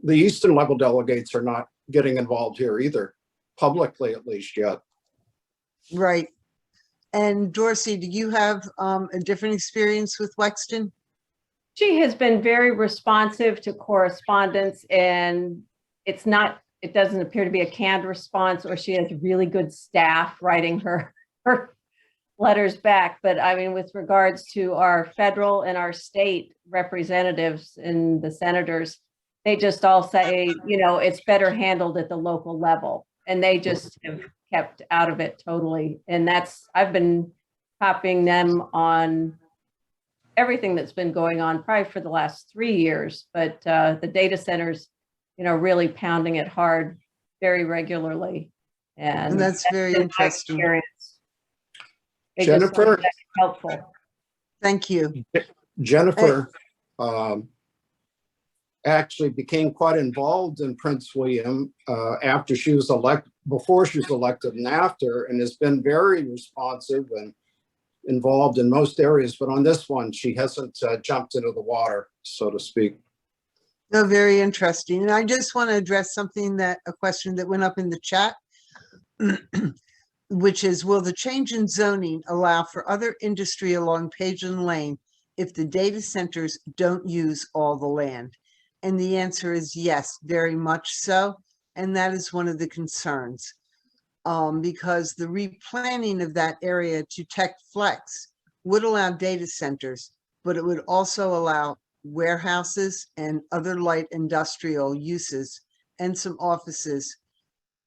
Speaker 18: The Eastern level delegates are not getting involved here either, publicly at least yet.
Speaker 1: Right. And Dorsey, do you have a different experience with Wexton?
Speaker 7: She has been very responsive to correspondence, and it doesn't appear to be a canned response, or she has really good staff writing her letters back. But I mean, with regards to our federal and our state representatives and the senators, they just all say, it's better handled at the local level. And they just have kept out of it totally. And I've been copying them on everything that's been going on probably for the last 3 years. But the data centers, really pounding it hard very regularly. And
Speaker 1: that's very
Speaker 7: been my
Speaker 1: interesting.
Speaker 7: experience. They just
Speaker 18: Jennifer?
Speaker 7: find that helpful.
Speaker 1: Thank you.
Speaker 18: Jennifer actually became quite involved in Prince William after she was elected, before she was elected and after, and has been very responsive and involved in most areas. But on this one, she hasn't jumped into the water, so to speak.
Speaker 1: No, very interesting. And I just want to address a question that went up in the chat, which is, will the change in zoning allow for other industry along Pageland Lane if the data centers don't use all the land? And the answer is yes, very much so. And that is one of the concerns, because the replanning of that area to tech flex would allow data centers, but it would also allow warehouses and other light industrial uses and some offices,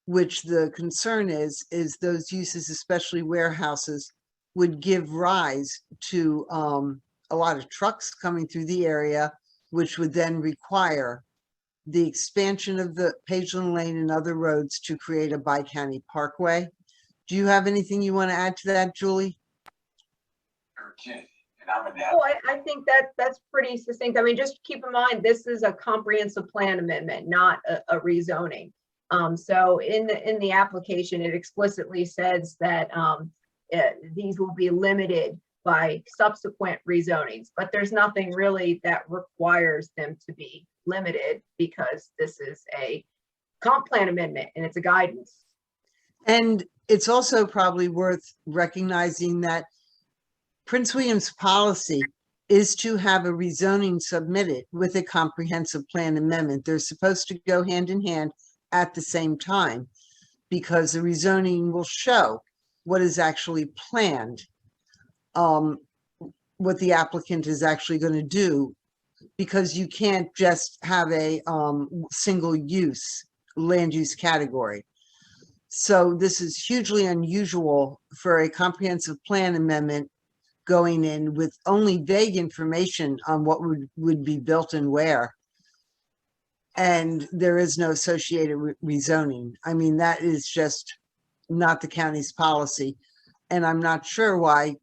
Speaker 1: which the concern is those uses, especially warehouses, would give rise to a lot of trucks coming through the area, which would then require the expansion of the Pageland Lane and other roads to create a bi-county parkway. Do you have anything you want to add to that, Julie?
Speaker 4: Oh, I think that's pretty succinct. I mean, just keep in mind, this is a comprehensive plan amendment, not a rezoning. So in the application, it explicitly says that these will be limited by subsequent rezonings, but there's nothing really that requires them to be limited, because this is a comp plan amendment and it's a guidance.
Speaker 1: And it's also probably worth recognizing that Prince William's policy is to have a rezoning submitted with a comprehensive plan amendment. They're supposed to go hand in hand at the same time, because the rezoning will show what is actually planned, what the applicant is actually going to do, because you can't just have a single use land use category. So this is hugely unusual for a comprehensive plan amendment going in with only vague information on what would be built and where. And there is no associated rezoning. I mean, that is just not the county's policy. And I'm not sure why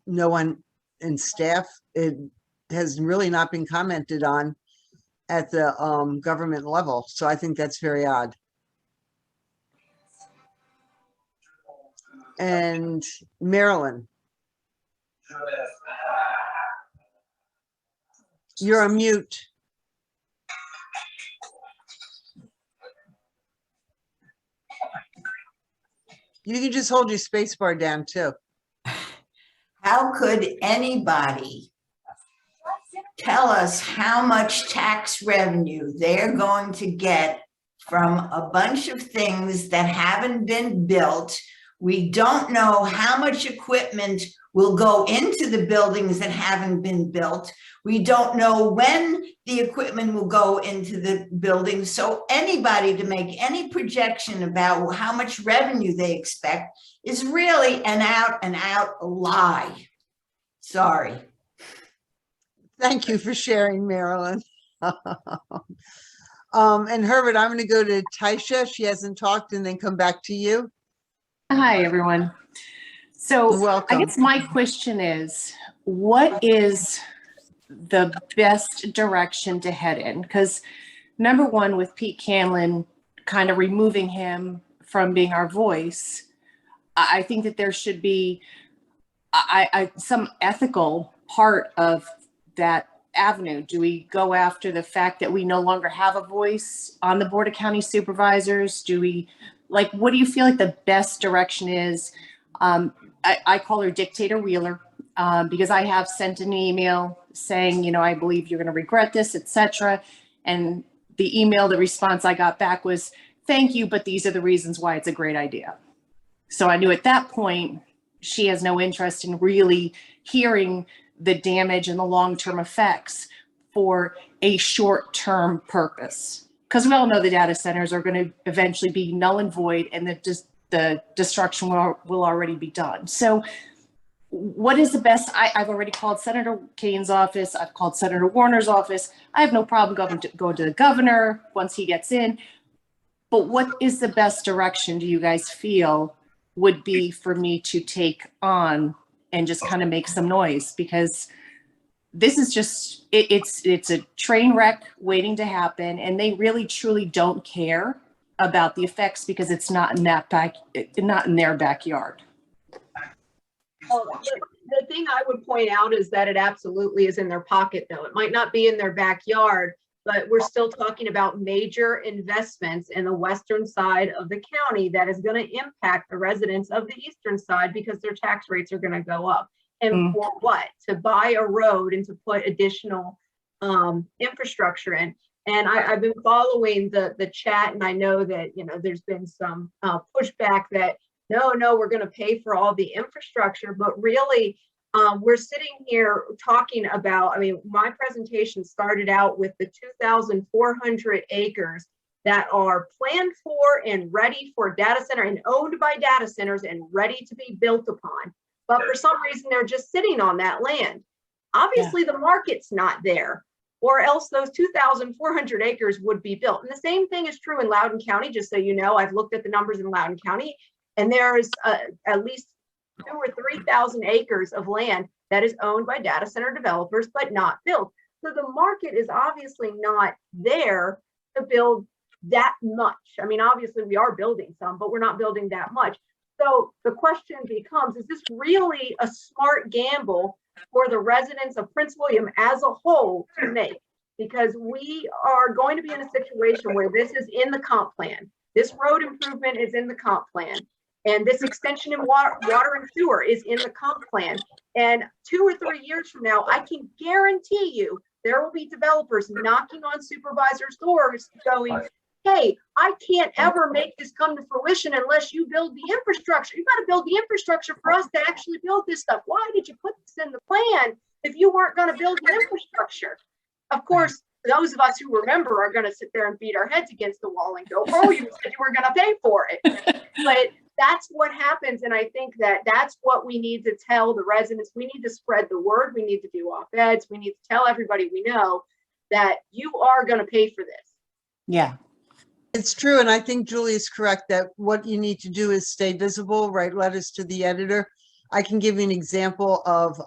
Speaker 1: no one in staff, it has really not been commented on at the government level. So I think that's very odd. And Marilyn, you're on mute. You can just hold your space bar down too.
Speaker 6: How could anybody tell us how much tax revenue they're going to get from a bunch of things that haven't been built? We don't know how much equipment will go into the buildings that haven't been built. We don't know when the equipment will go into the buildings. So anybody to make any projection about how much revenue they expect is really an out and out lie. Sorry.
Speaker 1: Thank you for sharing, Marilyn. And Herbert, I'm going to go to Taisha. She hasn't talked, and then come back to you.
Speaker 19: Hi, everyone. So
Speaker 1: welcome.
Speaker 19: I guess my question is, what is the best direction to head in? Because number one, with Pete Canlin kind of removing him from being our voice, I think that there should be some ethical part of that avenue. Do we go after the fact that we no longer have a voice on the Board of County Supervisors? Do we, like, what do you feel like the best direction is? I call her Dictator Wheeler because I have sent an email saying, you know, I believe you're going to regret this, etc. And the email, the response I got back was, thank you, but these are the reasons why it's a great idea. So I knew at that point, she has no interest in really hearing the damage and the long-term effects for a short-term purpose. Because we all know the data centers are going to eventually be null and void, and the destruction will already be done. So what is the best? I've already called Senator Kane's office. I've called Senator Warner's office. I have no problem going to the governor once he gets in. But what is the best direction do you guys feel would be for me to take on and just kind of make some noise? Because this is just, it's a train wreck waiting to happen, and they really truly don't care about the effects because it's not in their backyard.
Speaker 4: Oh, the thing I would point out is that it absolutely is in their pocket, though. It might not be in their backyard, but we're still talking about major investments in the western side of the county that is going to impact the residents of the eastern side because their tax rates are going to go up. And for what? To buy a road and to put additional infrastructure in. And I've been following the chat, and I know that, you know, there's been some pushback that no, we're going to pay for all the infrastructure, but really we're sitting here talking about, I mean, my presentation started out with the 2,400 acres that are planned for and ready for data center and owned by data centers and ready to be built upon. But for some reason, they're just sitting on that land. Obviously, the market's not there, or else those 2,400 acres would be built. And the same thing is true in Loudoun County, just so you know. I've looked at the numbers in Loudoun County, and there's at least 2,000 or 3,000 acres of land that is owned by data center developers, but not built. So the market is obviously not there to build that much. I mean, obviously we are building some, but we're not building that much. So the question becomes, is this really a smart gamble for the residents of Prince William as a whole to make? Because we are going to be in a situation where this is in the comp plan. This road improvement is in the comp plan. And this extension in water and sewer is in the comp plan. And 2 or 3 years from now, I can guarantee you there will be developers knocking on supervisors' doors going, hey, I can't ever make this come to fruition unless you build the infrastructure. You got to build the infrastructure for us to actually build this stuff. Why did you put this in the plan if you weren't going to build the infrastructure? Of course, those of us who remember are going to sit there and beat our heads against the wall and go, oh, you said you were going to pay for it. But that's what happens. And I think that that's what we need to tell the residents. We need to spread the word. We need to do op-eds. We need to tell everybody we know that you are going to pay for this.
Speaker 19: Yeah.
Speaker 1: It's true. And I think Julie is correct that what you need to do is stay visible, write letters to the editor. I can give you an example of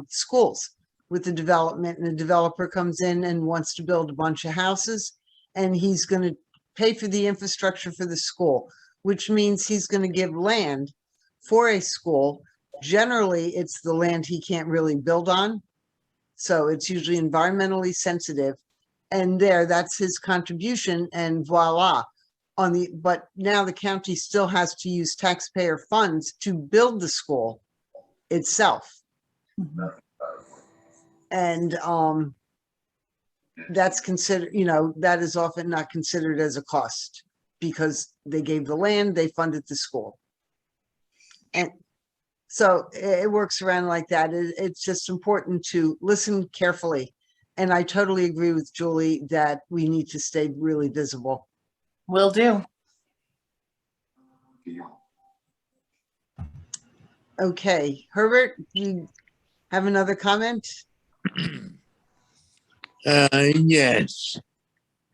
Speaker 1: schools with the development, and a developer comes in and wants to build a bunch of houses, and he's going to pay for the infrastructure for the school, which means he's going to give land for a school. Generally, it's the land he can't really build on. So it's usually environmentally sensitive. And that's his contribution, and voila. But now the county still has to use taxpayer funds to build the school itself. And that's considered, that is often not considered as a cost because they gave the land, they funded the school. And so it works around like that. It's just important to listen carefully. And I totally agree with Julie that we need to stay really visible.
Speaker 19: Will do.
Speaker 1: Okay, Herbert, you have another comment?
Speaker 16: Yes.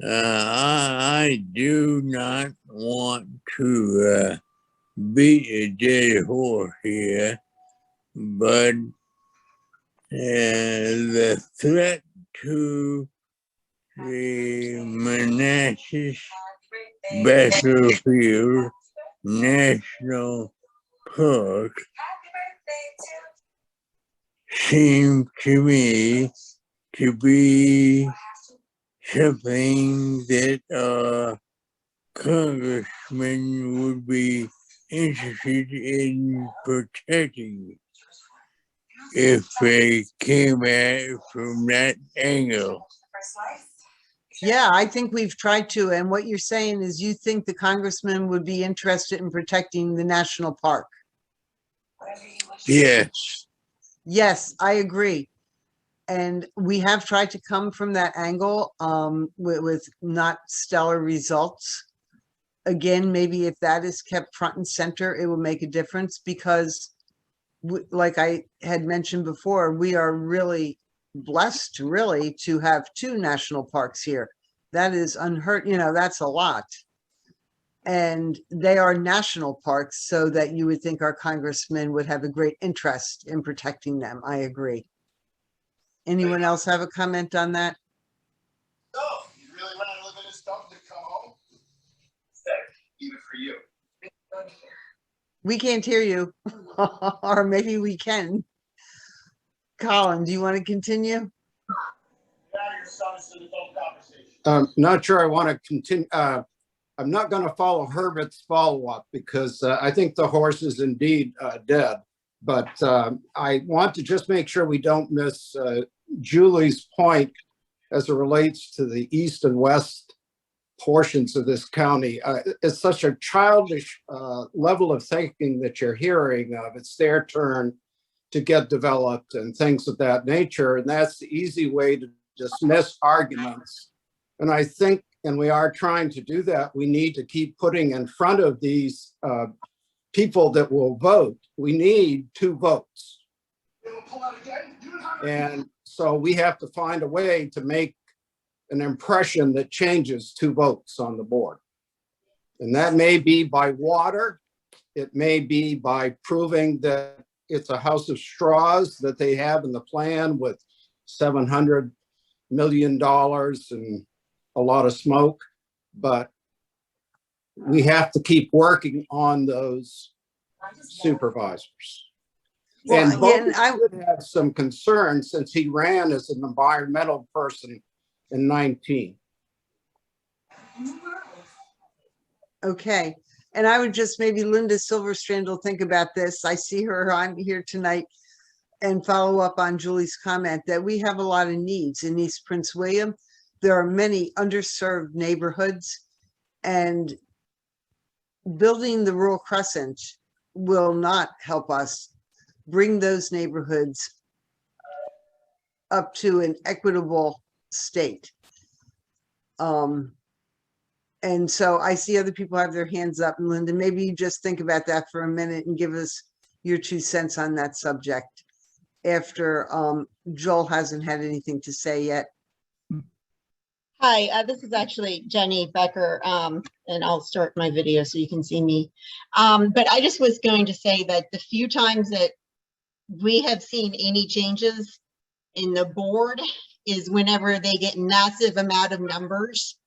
Speaker 16: I do not want to beat a dead horse here, but the threat to the Manassas Battlefield National Park seemed to me to be something that congressmen would be interested in protecting. if they came at it from that angle.
Speaker 1: Yeah, I think we've tried to. And what you're saying is you think the congressman would be interested in protecting the national park.
Speaker 16: Yes.
Speaker 1: Yes, I agree. And we have tried to come from that angle with not stellar results. Again, maybe if that is kept front and center, it will make a difference because like I had mentioned before, we are really blessed really to have 2 national parks here. That is unheard, you know, that's a lot. And they are national parks, so that you would think our congressman would have a great interest in protecting them. I agree. Anyone else have a comment on that?
Speaker 20: So, you really want to live in this dump to come home? Even for you.
Speaker 1: We can't hear you, or maybe we can. Colin, do you want to continue?
Speaker 18: Not sure I want to continue. I'm not going to follow Herbert's follow-up because I think the horse is indeed dead. But I want to just make sure we don't miss Julie's point as it relates to the east and west portions of this county. It's such a childish level of thinking that you're hearing of. It's their turn to get developed and things of that nature. And that's the easy way to dismiss arguments. And I think, and we are trying to do that, we need to keep putting in front of these people that will vote, we need 2 votes. And so we have to find a way to make an impression that changes 2 votes on the board. And that may be by water. It may be by proving that it's a house of straws that they have in the plan with $700 million and a lot of smoke. But we have to keep working on those supervisors.
Speaker 1: Well,
Speaker 18: and Bo
Speaker 1: again, I
Speaker 18: would have some concern since he ran as an environmental person in 19.
Speaker 1: Okay. And I would just maybe Linda Silverstrand will think about this. I see her on here tonight and follow up on Julie's comment that we have a lot of needs in East Prince William. There are many underserved neighborhoods, and building the Rural Crescent will not help us bring those neighborhoods up to an equitable state. And so I see other people have their hands up. And Linda, maybe you just think about that for a minute and give us your 2 cents on that subject after Joel hasn't had anything to say yet.
Speaker 21: Hi, this is actually Jenny Becker, and I'll start my video so you can see me. But I just was going to say that the few times that we have seen any changes in the board is whenever they get massive amount of numbers.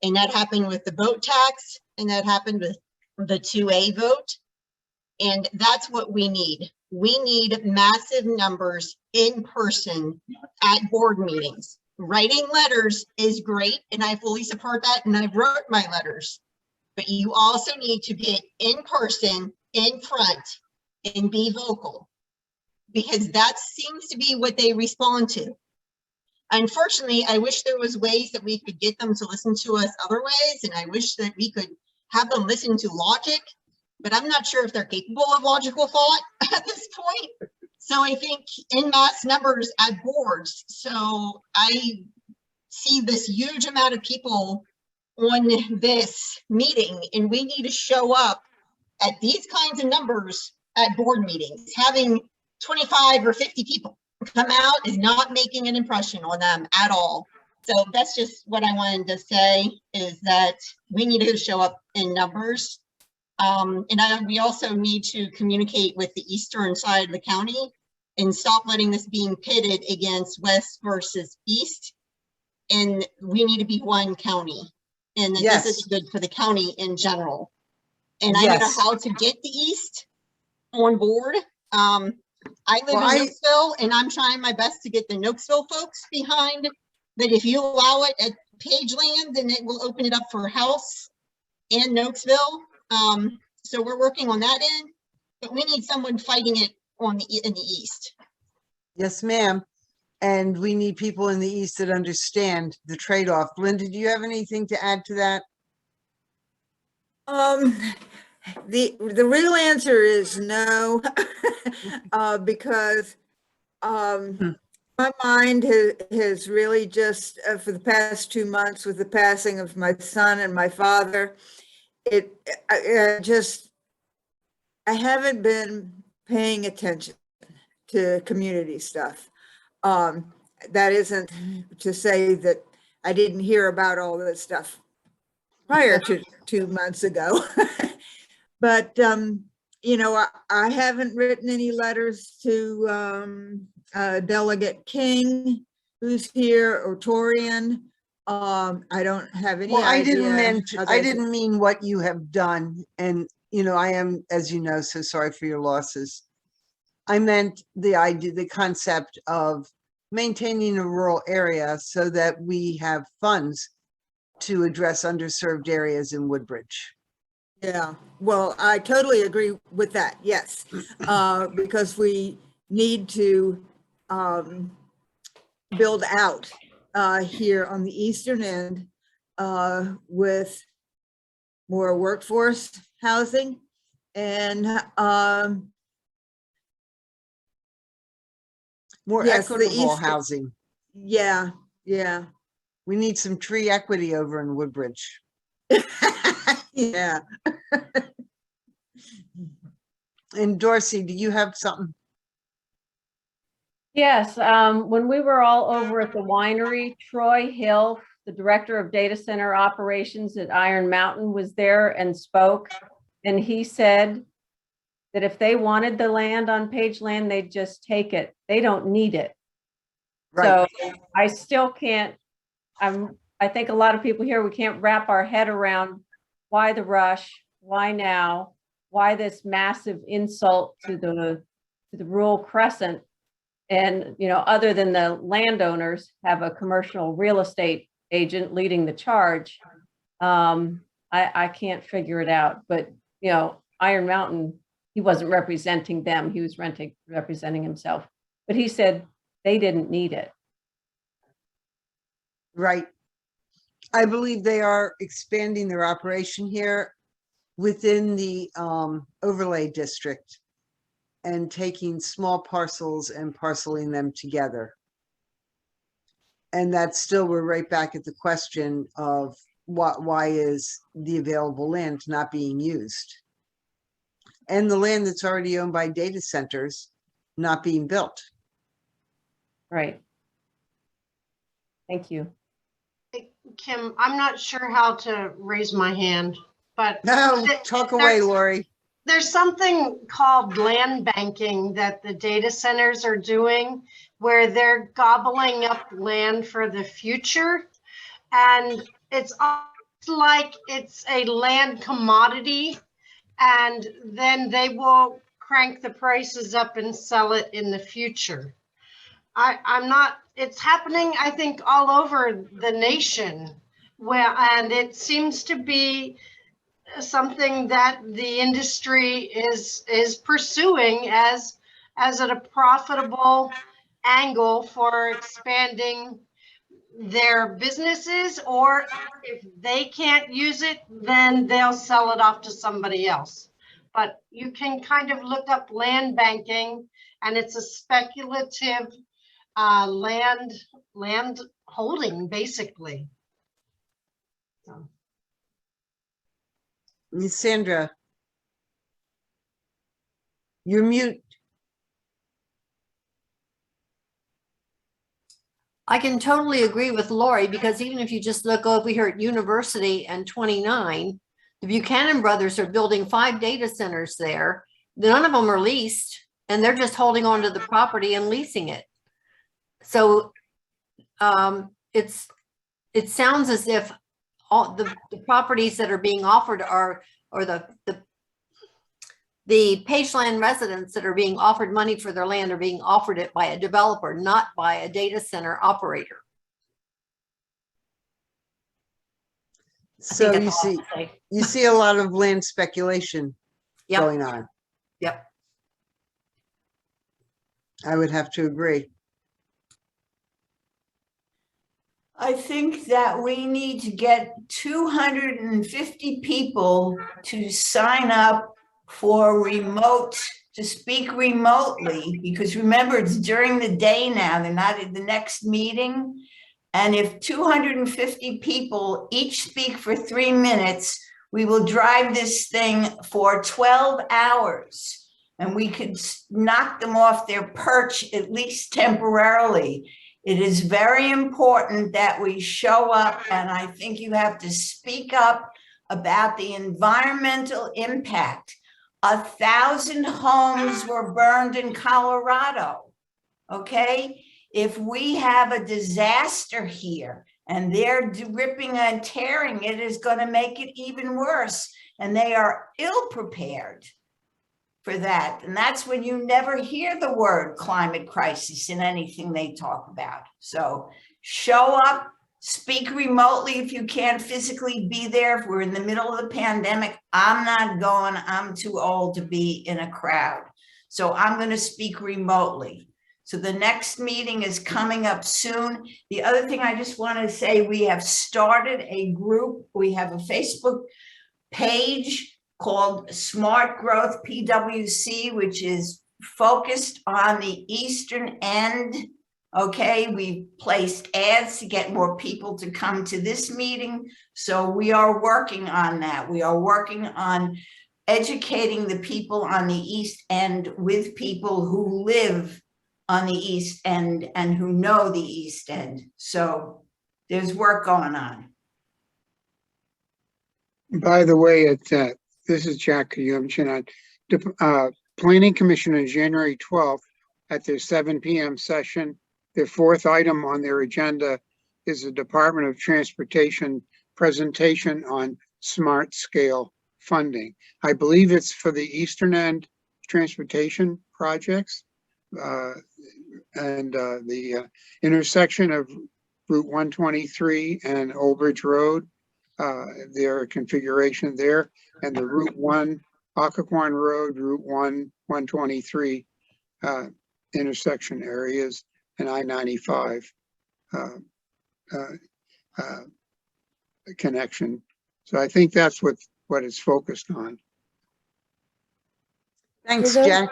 Speaker 21: And that happened with the boat tax, and that happened with the 2A vote. And that's what we need. We need massive numbers in person at board meetings. Writing letters is great, and I fully support that, and I wrote my letters. But you also need to get in person, in front, and be vocal, because that seems to be what they respond to. Unfortunately, I wish there was ways that we could get them to listen to us other ways, and I wish that we could have them listen to logic, but I'm not sure if they're capable of logical thought at this point. So I think in mass numbers at boards. So I see this huge amount of people on this meeting, and we need to show up at these kinds of numbers at board meetings. Having 25 or 50 people come out is not making an impression on them at all. So that's just what I wanted to say, is that we need to show up in numbers. We also need to communicate with the eastern side of the county and stop letting this being pitted against west versus east. And we need to be one county, and
Speaker 1: Yes.
Speaker 21: this is good for the county in general. And I
Speaker 1: Yes.
Speaker 21: don't know how to get the east on board. I live
Speaker 1: Well,
Speaker 21: in Nokesville, and I'm trying my best to get the Nokesville folks behind. But if you allow it at Pageland, then it will open it up for House and Nokesville. So we're working on that end, but we need someone fighting it in the east.
Speaker 1: Yes, ma'am. And we need people in the East that understand the trade-off. Linda, do you have anything to add to that?
Speaker 2: The real answer is no, because my mind has really just for the past 2 months with the passing of my son and my father, I haven't been paying attention to community stuff. That isn't to say that I didn't hear about all this stuff prior to 2 months ago. But, you know, I haven't written any letters to Delegate King, who's here, or Torian. I don't have any
Speaker 1: Well,
Speaker 2: idea.
Speaker 1: I didn't mean what you have done. And, you know, I am, as you know, so sorry for your losses. I meant the idea, the concept of maintaining a rural area so that we have funds to address underserved areas in Woodbridge.
Speaker 2: Yeah, well, I totally agree with that. Yes, because we need to build out here on the eastern end with more workforce housing and
Speaker 1: more equitable housing.
Speaker 2: Yeah, yeah.
Speaker 1: We need some tree equity over in Woodbridge.
Speaker 2: Yeah.
Speaker 1: And Dorsey, do you have something?
Speaker 7: Yes, when we were all over at the winery, Troy Hill, the director of data center operations at Iron Mountain, was there and spoke. And he said that if they wanted the land on Pageland, they'd just take it. They don't need it.
Speaker 1: Right.
Speaker 7: So I still can't, I think a lot of people here, we can't wrap our head around why the rush, why now, why this massive insult to the Rural Crescent. And, you know, other than the landowners have a commercial real estate agent leading the charge. I can't figure it out, but, you know, Iron Mountain, he wasn't representing them. He was representing himself, but he said they didn't need it.
Speaker 1: Right. I believe they are expanding their operation here within the overlay district and taking small parcels and parceling them together. And that's still, we're right back at the question of why is the available land not being used? And the land that's already owned by data centers not being built.
Speaker 7: Right. Thank you.
Speaker 8: Kim, I'm not sure how to raise my hand, but
Speaker 1: no, talk away, Lori.
Speaker 8: There's something called land banking that the data centers are doing where they're gobbling up land for the future. And it's like it's a land commodity, and then they will crank the prices up and sell it in the future. I'm not, it's happening, I think, all over the nation, and it seems to be something that the industry is pursuing as a profitable angle for expanding their businesses, or if they can't use it, then they'll sell it off to somebody else. But you can kind of look up land banking, and it's a speculative land holding, basically. So.
Speaker 1: Miss Sandra, you're mute.
Speaker 8: I can totally agree with Lori, because even if you just look over here at University and 29, the Buchanan brothers are building 5 data centers there. None of them are leased, and they're just holding on to the property and leasing it. So it sounds as if all the properties that are being offered are, or the Pageland residents that are being offered money for their land are being offered it by a developer, not by a data center operator.
Speaker 1: So you see a lot of land speculation
Speaker 8: Yep.
Speaker 1: going on.
Speaker 8: Yep.
Speaker 1: I would have to agree.
Speaker 6: I think that we need to get 250 people to sign up for to speak remotely, because remember, it's during the day now, they're not at the next meeting. And if 250 people each speak for 3 minutes, we will drive this thing for 12 hours. And we could knock them off their perch, at least temporarily. It is very important that we show up, and I think you have to speak up about the environmental impact. 1,000 homes were burned in Colorado, okay? If we have a disaster here and they're ripping and tearing, it is going to make it even worse, and they are ill-prepared for that. And that's when you never hear the word climate crisis in anything they talk about. So show up, speak remotely if you can't physically be there. If we're in the middle of the pandemic, I'm not going, I'm too old to be in a crowd. So I'm going to speak remotely. So the next meeting is coming up soon. The other thing I just want to say, we have started a group. We have a Facebook page called Smart Growth PWC, which is focused on the eastern end. Okay, we've placed ads to get more people to come to this meeting. So we are working on that. We are working on educating the people on the east end with people who live on the east end and who know the east end. So there's work going on.
Speaker 3: By the way, this is Jack Kooyoomjian. Planning Commission on January 12th at their 7 p.m. session. Their fourth item on their agenda is the Department of Transportation presentation on smart scale funding. I believe it's for the Eastern End transportation projects and the intersection of Route 123 and Old Bridge Road. Their configuration there, and the Route 1 Occoquan Road, Route 123 intersection areas, and I-95 connection. So I think that's what it's focused on.
Speaker 1: Thanks, Jack.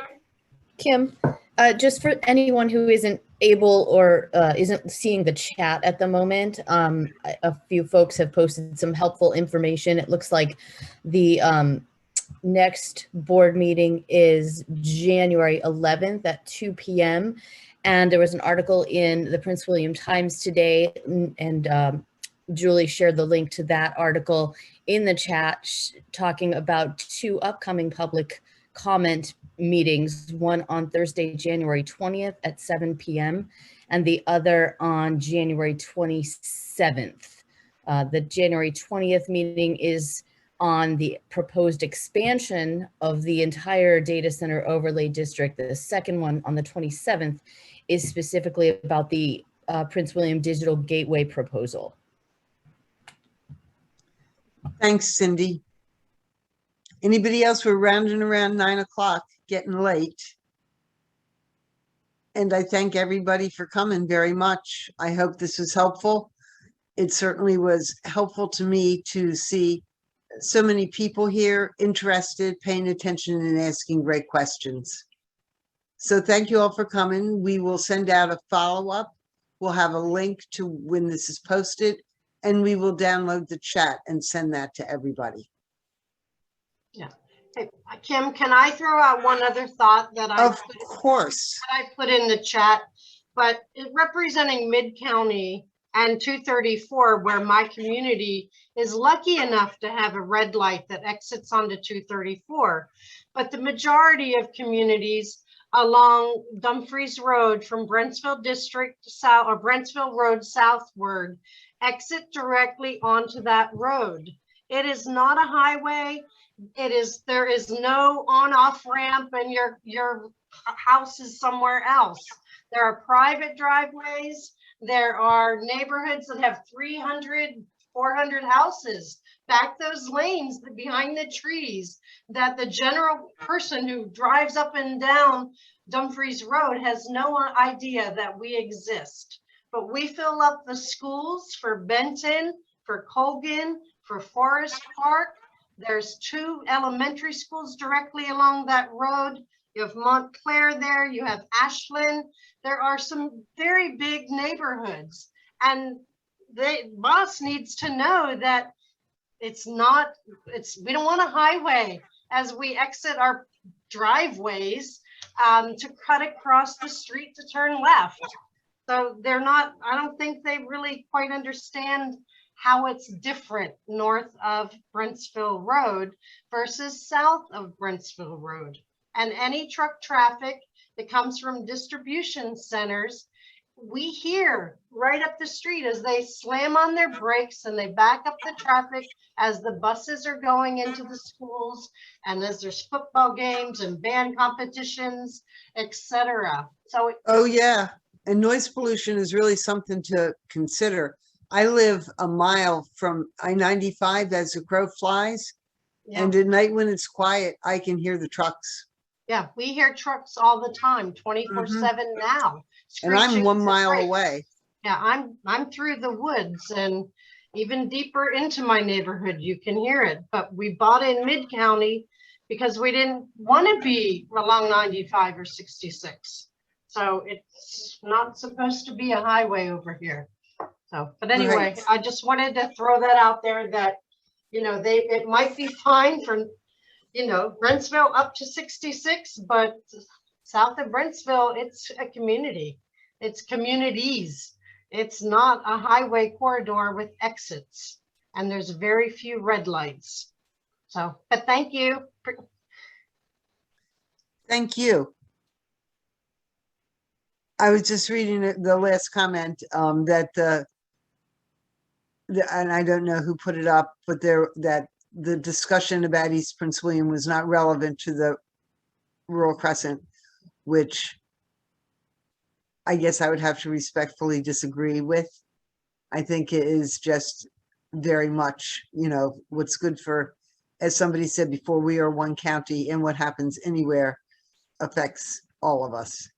Speaker 5: Kim, just for anyone who isn't able or isn't seeing the chat at the moment, a few folks have posted some helpful information. It looks like the next board meeting is January 11th at 2 p.m. And there was an article in the Prince William Times today, and Julie shared the link to that article in the chat, talking about 2 upcoming public comment meetings, one on Thursday, January 20th at 7 p.m. and the other on January 27th. The January 20th meeting is on the proposed expansion of the entire data center overlay district. The second one on the 27th is specifically about the Prince William Digital Gateway proposal.
Speaker 1: Thanks, Cindy. Anybody else? We're rounding around 9 o'clock, getting late. And I thank everybody for coming very much. I hope this was helpful. It certainly was helpful to me to see so many people here interested, paying attention, and asking great questions. So thank you all for coming. We will send out a follow-up. We'll have a link to when this is posted, and we will download the chat and send that to everybody.
Speaker 8: Yeah. Hey, Kim, can I throw out one other thought that I put in the chat? But representing Mid-County and 234, where my community is lucky enough to have a red light that exits onto 234. But the majority of communities along Dumfries Road from Brentsville District south, or Brentsville Road southward, exit directly onto that road. It is not a highway. There is no on-off ramp, and your house is somewhere else. There are private driveways. There are neighborhoods that have 300
Speaker 10: 400 houses, back those lanes behind the trees, that the general person who drives up and down Dumfries Road has no idea that we exist. But we fill up the schools for Benton, for Colgan, for Forest Park. There's 2 elementary schools directly along that road. You have Montclair there, you have Ashland. There are some very big neighborhoods. And the boss needs to know that we don't want a highway as we exit our driveways to cut across the street to turn left. So I don't think they really quite understand how it's different north of Brentsville Road versus south of Brentsville Road. And any truck traffic that comes from distribution centers, we hear right up the street as they slam on their brakes and they back up the traffic as the buses are going into the schools and as there's football games and band competitions, etc. So
Speaker 1: Oh, yeah. And noise pollution is really something to consider. I live a mile from I-95 as the crow flies.
Speaker 10: Yeah.
Speaker 1: And at night when it's quiet, I can hear the trucks.
Speaker 10: Yeah, we hear trucks all the time, 24/7 now.
Speaker 1: And I'm
Speaker 10: screeching
Speaker 1: 1
Speaker 10: at
Speaker 1: mile
Speaker 10: brakes.
Speaker 1: away.
Speaker 10: Yeah, I'm through the woods and even deeper into my neighborhood, you can hear it. But we bought in Mid-County because we didn't want to be along 95 or 66. So it's not supposed to be a highway over here. So, but anyway,
Speaker 1: Right.
Speaker 10: I just wanted to throw that out there that, it might be fine for, Brentsville up to 66, but south of Brentsville, it's a community. It's communities. It's not a highway corridor with exits. And there's very few red lights. So, but thank you.
Speaker 1: Thank you. I was just reading the last comment that and I don't know who put it up, but that the discussion about East Prince William was not relevant to the Rural Crescent, which I guess I would have to respectfully disagree with. I think it is just very much, what's good for, as somebody said before, we are one county and what happens anywhere affects all of us.